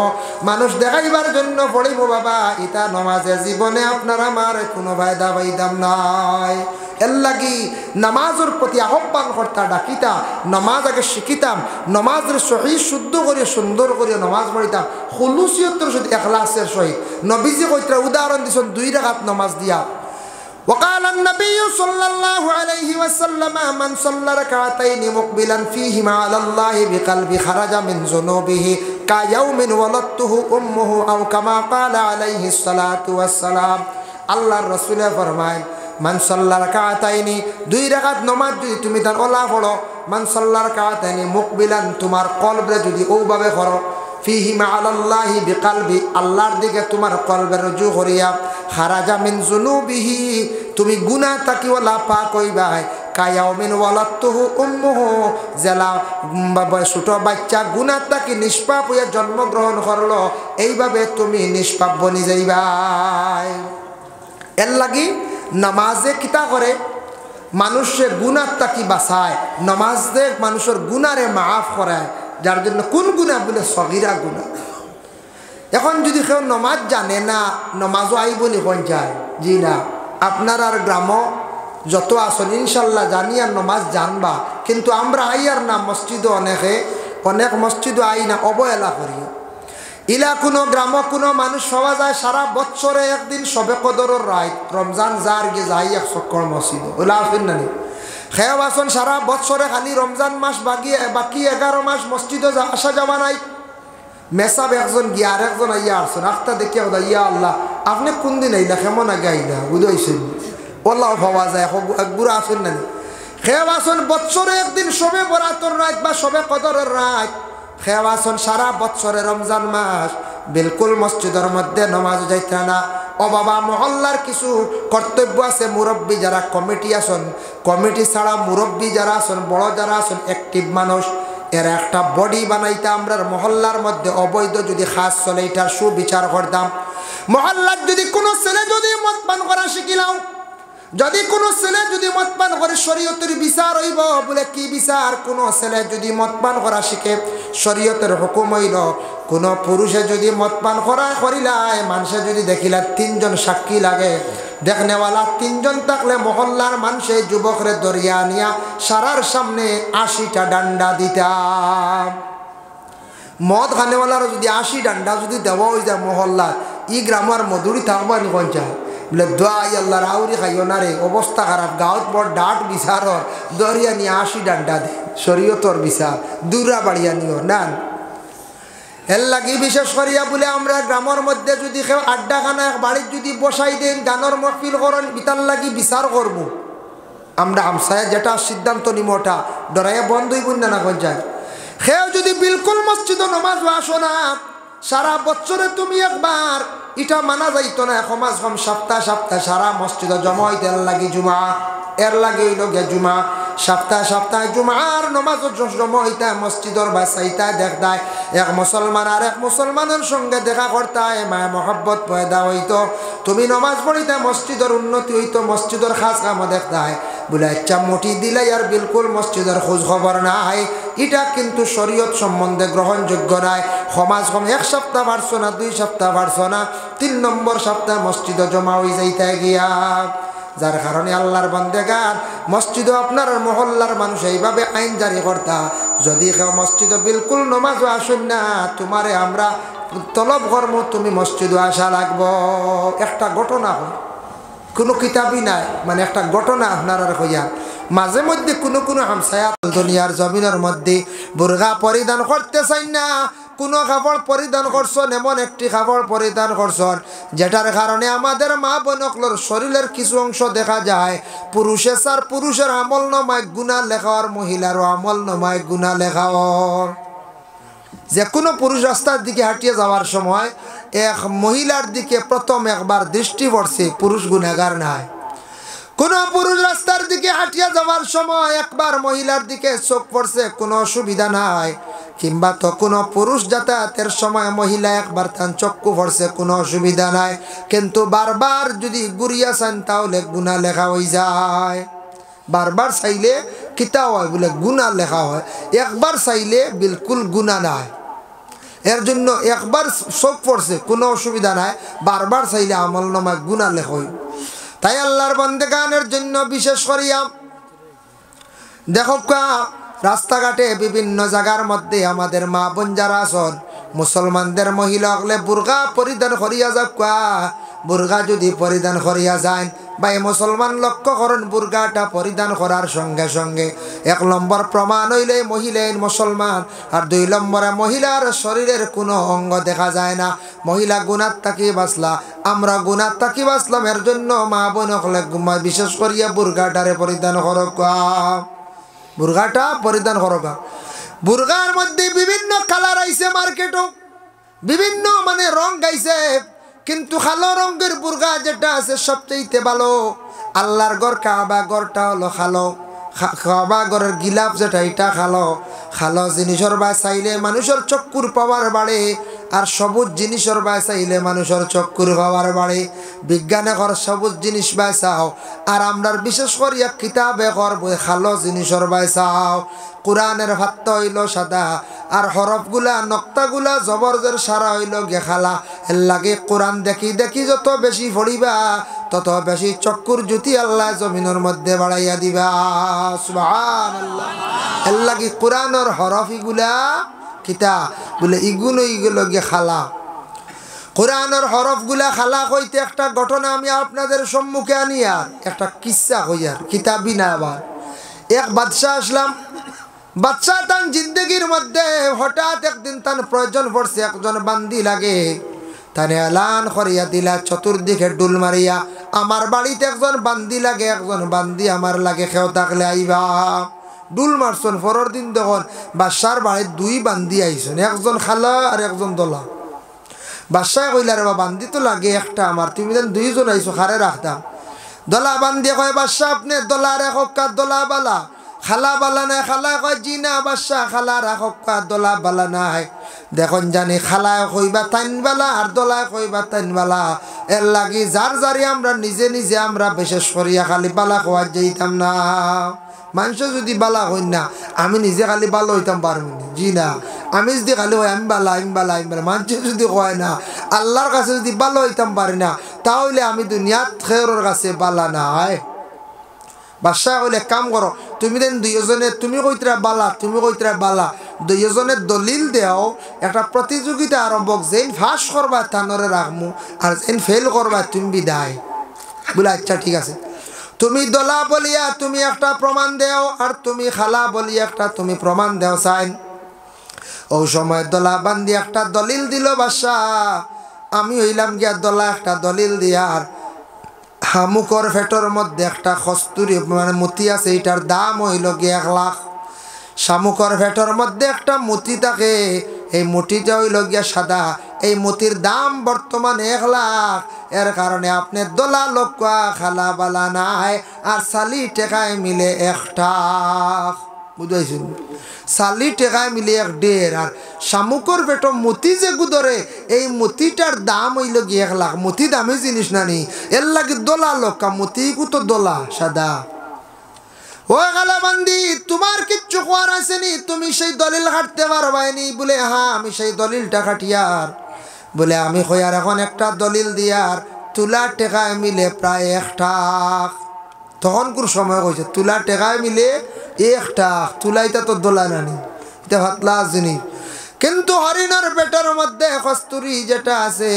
মানুষ দেখাইবার জন্য পড়িব বাবা, ইটা নামাজের জীবনে আপনার আমার কোনো ফায়দা পাইতাম নাই। এর লাগি নামাজের প্রতি আহ্বান করতা, ডাকিতা, নামাজ আগে শিখিতাম, নামাজের সহি শুদ্ধ করে সুন্দর করে নামাজ পড়িতাম, খুলুসিয়তের সহিত ইখলাসের সহিত। নবীজি কইরা উদাহরণ দিছেন 2 রাকাত নামাজ দিয়া। وقال النبي صلى الله عليه وسلم من صلى ركعتين مقبلا فيهما على الله بقلبه خرج من ذنوبه كيوم ولدته امه او كما قال عليه الصلاه والسلام। আল্লাহর রাসূল ফরমায় মান সাল্লা রাকাতাইনি, 2 রাকাত নামাজ যদি তুমি তার ওলা পড়ো, মান সাল্লা রাকাতাইনি মুকবিলান, তোমার কলবে যদি ওভাবে করো, ফিহিমা আলাল্লাহি বিকালবি, আল্লাহর দিকে তোমার কলবে রুজু করিয়া, খারাজা মিন যুনুবিহি, তুমি গুনাহ থাকি ওলা পাক হইবা, কায়াউমিন ওয়ালাতুহু উম্মুহু, জেলা ছোট বাচ্চা গুনাহ থাকি নিষ্পাপ হইয়া জন্মগ্রহণ করলো, এইভাবে তুমি নিষ্পাপ বনি যাইবা। এর লাগি নামাজে কিতা করে মানুষের গুনাহ থাকি বাঁচায়, নামাজে মানুষের গুনারে মাফ করায়, যার জন্য কোন গুনাহ বলে সগীরা গুনাহ। এখন যদি কেউ নামাজ জানে না, নামাজও আইব নি কোন যায়? জি না। আপনার আর গ্রাম যত আসন ইনশাল্লাহ জানি আর নামাজ জানবা, কিন্তু আমরা আইয়ার না মসজিদও অনেক মসজিদও আই না, অবহেলা করি। ইলা কোনো গ্রাম কোনো মানুষ পাওয়া যায় সারা বছরে একদিন সবে কদরের রাত রমজান যার গিয়ে যাই এক চক্কর মসজিদ ওলা আসেন না নি। খেয়ে আসন সারা বছরে খালি রমজান মাস বাকি 11 মাস মসজিদে আসা যাওয়া নাই। মেসাব একজন গিয়া আর একজন আইয়া আসছেন, আখটা দেখে ইয়া আল্লাহ আপনি কোন দিন আইলা, কেমন আগে আইলা বুঝাইছেন, ওল্লাহ পাওয়া যায় একগুড়া আসেন না নি। খেয়ে আসন বছরে একদিন সবে বরাতর রাত বা সবে কদরের রাত, খেয়ে আসন সারা বছরে রমজান মাস বিলকুল মসজিদের মধ্যে নামাজ যাইতে না। ও বাবা, মহল্লার কিছু কর্তব্য আছে, মুরব্বী যারা কমিটি আসন, কমিটি ছাড়া মুরব্বী যারা আসন, বড় যারা আসন, অ্যাক্টিভ মানুষ, এর একটা বডি বানাইতে আমরা মহল্লার মধ্যে অবৈধ যদি খাস চলে এটার সুবিচার করতাম। মহল্লার যদি কোনো ছেলে যদি মদ পান করা শিখিলাম, যদি কোনো ছেলে যদি মদ পান করে শরীয়তের বিচার হইব। বলে কি বিচার? কোনো ছেলে যদি মদ পান করা শিখে শরীয়তের হুকুম হইল, কোনো পুরুষে যদি মদ পান করিলায় মানুষে যদি দেখিলা 3 জন সাক্ষী লাগে, দেখনেওয়ালা 3 জন থাকলে মহল্লার মানুষে যুবকরে দরিয়া নিয়া সারার সামনে 80টা ডান্ডা দিতাম। মদ খানেওয়ালার যদি 80 ডান্ডা যদি দেওয়া হয়ে যায় মহল্লার, ই গ্রামের মধুরি থাকবা নি পঞ্চায়েত বলে দোয়াই আল্লাহ রাউরি খাইও না রে, অবস্থা খারাপ, গাঁত বড় ডাট বিচার দরিয়া নিয়ে 80 ডান্ডা দে, শরীয়তর বিচার দূরা বাড়িয়া নিও না। এর লাগি বিশেষ করিয়া বলে আমরা গ্রামের মধ্যে যদি কেউ আড্ডাখানা এক বাড়ির যদি বসাই দেন, গানের মহফিল করেন, বিতার লাগি বিচার করব আমরা আমসায় যেটা সিদ্ধান্ত নিব ওটা ডরাইয়া বন্ধই বুঝনা না কোন যায়। কেউ যদি বিলকুল মসজিদ নামাজ আসো না, সারা বছরে তুমি একবার, এটা মানা যাইতো না। সমাজ কম সপ্তাহ সারা মসজিদ জমা হইতে লাগি জুমা, এর লাগে হইল গে জুমা, সপ্তাহ জুমার নমাজ জমা হইতা মসজিদর বাসাইতা দেখতায়, এক মুসলমান আর এক মুসলমানের সঙ্গে দেখা করতায়, মায়া মহব্বত পয়দা হইতো, তুমি নমাজ পড়িতা মসজিদের উন্নতি হইতো, মসজিদের খাস কামও দেখতায়। বলে ইচ্ছা মুঠি দিলাই আর বিলকুল মসজিদের খোঁজ খবর নাই, এটা কিন্তু শরীয়ত সম্বন্ধে গ্রহণযোগ্য নাই। সমাজ কম 1 সপ্তাহ পারছো না, 2 সপ্তাহ পারছো না, 3 নম্বর সপ্তাহ মসজিদে জমা হয়ে যাইতে গিয়া, যার কারণে আল্লাহর বান্দেগান মসজিদে আপনার মহল্লার মানুষ এইভাবে আইন জারি করতা, যদি কেউ মসজিদে বিলকুল নমাজও আসুন না, তোমারে আমরা তলব কর্ম, তুমি মসজিদে আসা লাগবো। একটা ঘটনা হয়, কোনো কিতাবই নাই, মানে একটা ঘটনা আপনারা কইয়া, মাঝে মধ্যে কোনো হামসায়া দুনিয়ার জমিনের মধ্যে বুরগা পরিধান করতে চাই না, কোনো কাপড় পরিধান করছেন, এমন একটি কাপড় পরিধান করছেন যেটার কারণে আমাদের মা বোনকলোর শরীরের কিছু অংশ দেখা যায়। পুরুষের আমল নমায় গুনাহ লেখাওয়ার, মহিলারও আমল নমায় গুনাহ লেখাওয়ার। যে কোনো পুরুষ রাস্তার দিকে হাঁটিয়ে যাওয়ার সময় এক মহিলার দিকে প্রথম একবার দৃষ্টি পড়ছে, পুরুষ গুনাহগার নাই। কোনো পুরুষ রাস্তার দিকে হাঁটিয়ে যাওয়ার সময় একবার মহিলার দিকে চোখ পড়ছে, কোনো অসুবিধা নাই। কিংবা তো কোনো পুরুষ যাতায়াতের সময় মহিলা একবার তার চক্ষু পড়ছে কোনো অসুবিধা নাই, কিন্তু বারবার যদি ঘুরিয়া চান তাহলে গুনাহ লেখা হয়ে যায়। বারবার চাইলে কিতা হয় বলে গুনাহ লেখা হয়, একবার চাইলে বিলকুল গুনাহ নাই। এর জন্য একবার চোখ পড়ছে কোনো অসুবিধা নাই, বারবার চাইলে আমল নামায় গুনাহ লেখা হয়। তাই আল্লাহর বান্দাগানের জন্য বিশেষ করিয়া দেখো রাস্তাঘাটে বিভিন্ন জায়গার মধ্যে আমাদের মা বোন যারা আছেন, মুসলমানদের মহিলা হলে বুরকা পরিধান করিয়া যাক। বুরকা যদি পরিধান করিয়া যায় বা মুসলমান লক্ষ্য করেন, বুরকাটা পরিধান করার সঙ্গে সঙ্গে 1 নম্বর প্রমাণ হইলে মহিলা মুসলমান, আর 2 নম্বরে মহিলার শরীরের কোনো অঙ্গ দেখা যায় না। মহিলা গুনাহ থাকি বাঁচলা, আমরা গুনাহ থাকি বাঁচলাম। এর জন্য মা বোন হলে বিশেষ করিয়া বুরকাটারে পরিধান করক, বুরকাটা পরিধান করক। বুরকার মধ্যে বিভিন্ন কালার আইছে, মার্কেটও বিভিন্ন মানে রং গাইছে, কিন্তু কালো রঙের বুরকা যেটা আছে সবচেয়ে ভালো। আল্লাহর ঘর কাবা ঘরটা হলো কালো, কাবা ঘরের গিলাফ যেটা এটা কালো। কালো জিনিসের বা চাইলে মানুষের চক্ষুর পাওয়ার বাড়ে, আর সবুজ জিনিসের বা চাইলে মানুষের চক্ষুর পাওয়ার বাড়ে। বিজ্ঞানে কর সবুজ জিনিস বাই চাও, আর আমরা বিশেষ করিয়া কিতাবে করব কালো জিনিসের বাই চাও। কোরআনের ভাত্ত হইল সাদা, আর হরফগুলা নক্তাগুলা জবরজের সারা হইল গেখালা। এর লাগে কোরআন দেখি দেখি যত বেশি পড়িবা তত বেশি চক্ষুর জ্যোতি আল্লাহ জমিনের মধ্যে বাড়াইয়া দিবা। সুবহানাল্লাহ। এর লাগে কোরআনের হরফিগুলা কিতা বলে ইগুলো গেখালা। কোরআনের হরফগুলা খালা কইতে একটা ঘটনা আমি আপনাদের সম্মুখে আনিয়া একটা কিচ্ছা কইয়ার কিতাবি না। আবার এক বাদশাহ আসলাম, বাদশাহ তার জিন্দগির মধ্যে হঠাৎ একদিন তার প্রয়োজন পড়ছে, একজন বান্দি লাগে। তানে এলান করিয়া দিলা চতুর্দিকে ডুল মারিয়া, আমার বাড়িতে একজন বান্দি লাগে, একজন বান্দি আমার লাগে, কেউ থাকলে আইবা। ডুল মারছন, পরের দিন দেখুন বাদশার বাড়ির 2 বান্দি আইসন, একজন খালা আর একজন দলা। বাদশাহ কইলা রে বান্দি তো লাগে একটা আমার, তুমি যেন 2 জন আইসো, খারে রাখতাম। দলা বান্দি কয় বাদশাহ আপনি দলা রেখা, দলা বালা খালা বালা নাই। খালা কয় জি না বাদশাহ, খালা রাখা দলা বালা নাই। দেখুন জানি খালায় কইবা তাইন বালা আর দলায় কইবা তাইন বালা। এর লাগি যার যারি আমরা নিজে নিজে আমরা বিশেষ করিয়া খালি বালা খোয়া যাইতাম না। মানুষ যদি বালা হই না, আমি নিজে খালি ভালো হইতাম পারবো না। জি না, আমি যদি খালি হয় আমি বালা আমি বালা আমি বালা, মানুষ যদি হয় না আল্লাহর কাছে যদি ভালো হইতাম পারি না, তাহলে আমি দুনিয়াত খেয়রের কাছে বালা না হয়। বাদশাহ কইলে কাম করো, তুমি দেন 2 জনে, তুমি কইতরা বালা তুমি কইতরা বালা, 2 জনের দলিল দেও, একটা প্রতিযোগিতা আরম্ভ, যেন ফাঁস করবা তানরে রাখমু, আর যেন ফেল করবা তুমি বিদায়। বলে আচ্ছা ঠিক আছে, তুমি দলা বলিয়া তুমি একটা প্রমাণ দেও, আর তুমি খালা বলিয়া একটা তুমি প্রমাণ দেও চাইন। ওই সময় দলা বান্দি একটা দলিল দিল বাদশাহ। আমি হইলাম গিয়া দলা একটা দলিল দিয়ার, হামুকর ফেটর মধ্যে একটা কস্তুরি মানে মতি আছে, এটার দাম হইল গিয়ে 1 লাখ। শামুকর ফেটর মধ্যে একটা মতি থাকে, এই মতিটা হইল গিয়া সাদা, এই মতির দাম বর্তমানে 1 লাখ। এর কারণে আপনি দলা লক্কা খালা বালা নাই, আর সালি টেকায় মিলে 1 টাক। বুঝাইছেন? সালি টেকায় মিলে 1.5। আর শামুকর পেটো মতি যে গুদরে, এই মতিটার দাম হইল গিয়ে 1 লাখ। মতি দামি জিনিস না নি, এর লাগে দলা লক্কা, মতি কুতো দলা সাদা। ও গালা বান্দি, তোমার কিচ্ছু করার আসেনি, তুমি সেই দলিল কাটতে পারবাইনি। বলে হ্যাঁ আমি সেই দলিলটা কাটিয়ার। বলে আমি কইয়ার এখন একটা দলিল দিয়ার, তুলা টেকায় মিলে প্রায় 1 টাক। তখন কোন সময় কইছে তুলা টেকায় মিলে 1 টাক। তুলাইটা তো দোলা নানি, এটা ভাতলা জিনিস। কিন্তু হরিণের পেটের মধ্যে কস্তুরি যেটা আছে,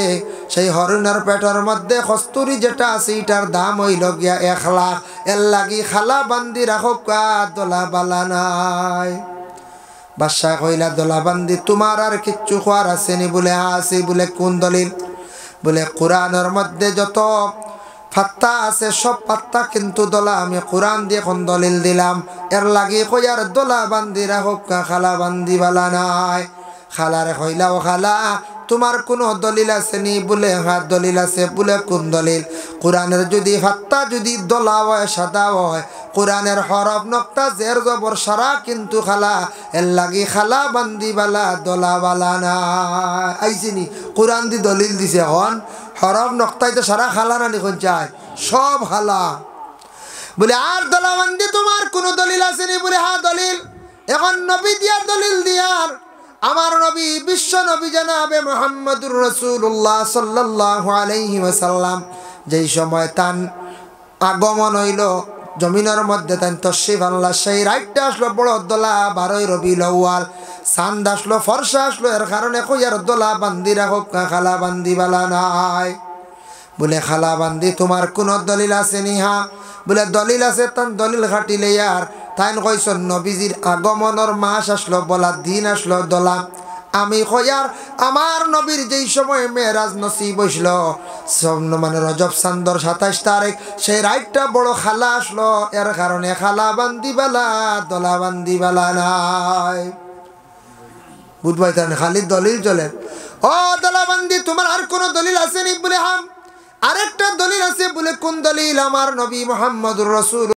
সেই হরিণের পেটের মধ্যে কস্তুরি যেটা আছে, এটার দাম হইল গিয়া 1 লাখ। এর লাগি খালা বান্দি রাখো, দোলা বালা নাই। বাদশাহ কইলা দলা বান্দি তোমার আর কিচ্ছু খোয়ার আসেনি? বলে আছে। বলে কোন দলিল? বলে কোরআনের মধ্যে যত পাত্তা আছে সব পাত্তা কিন্তু দলা আমি কোরআন দিয়ে কোন দলিল দিলাম। এর লাগে কইয়ার দলা বান্দি রাখো, খালা বান্দি বালা নাই। খালারে কইলা ও খালা তোমার কোনো দলিল আছে নি? বলে হ্যাঁ দলিল আছে। বলে কোন দলিল? কোরআনের যদি হাত্তা যদি দলা হয় সাদা হয়, কোরআনের হরফ নক্তা জের জবর সারা কিন্তু খালা, এর লাগি খালা বান্দি বালা দলা বালা না আইসিনি। কোরআন দি দলিল দিছে, হন হরফ নক্তাই তো সারা খালা না নিখন চায় সব খালা। বলে আর দলা বান্দি তোমার কোনো দলিল আছে নি? বলে হ্যাঁ দলিল। এখন নবী দিয়া দলিল দিয়ার, আমার নবী বিশ্ব নবী জনাবে মুহাম্মদুর রাসূলুল্লাহ সাল্লাল্লাহু আলাইহি ওয়াসাল্লাম যেই সময় তান আগমন হইল জমিনের মধ্যে, তান তশরিফ আনলা, সেই রাইটটা আসলো বড় দলা 12 রবিউল আউয়াল, চাঁদ আসলো ফর্সা আসলো। এর কারণে কইয়ার দলা বান্দি রাখো, খালা বান্দি বালা নাই। বলে খালা বান্দি তোমার কোন দলিল আছে নি? হ্যাঁ। বলে দলিল আছে। তান দলিল খাটিলে আর তাইন কইসন নবীজির আগমনের মাস আসলো, বলা দিন আসলো দলা। আমি কয়ার আমার নবীর যেই সময় মেরাজ নসিব হইছিল, মানে রজব চান্দর 27 তারিখ, সেই রাইটটা বড় খালা আসলো। এর কারণে খালা বান্দি বালা দলা বান্দি বালা নাই। বুঝবাই তান খালি দলিল চলে। ও দলা বান্দি তোমার আর কোন দলিল আছে নি? বলে হ্যাঁ আরেকটা দলিল আছে। বলে কোন দলিল? আমার নবী মুহাম্মদুর রাসূল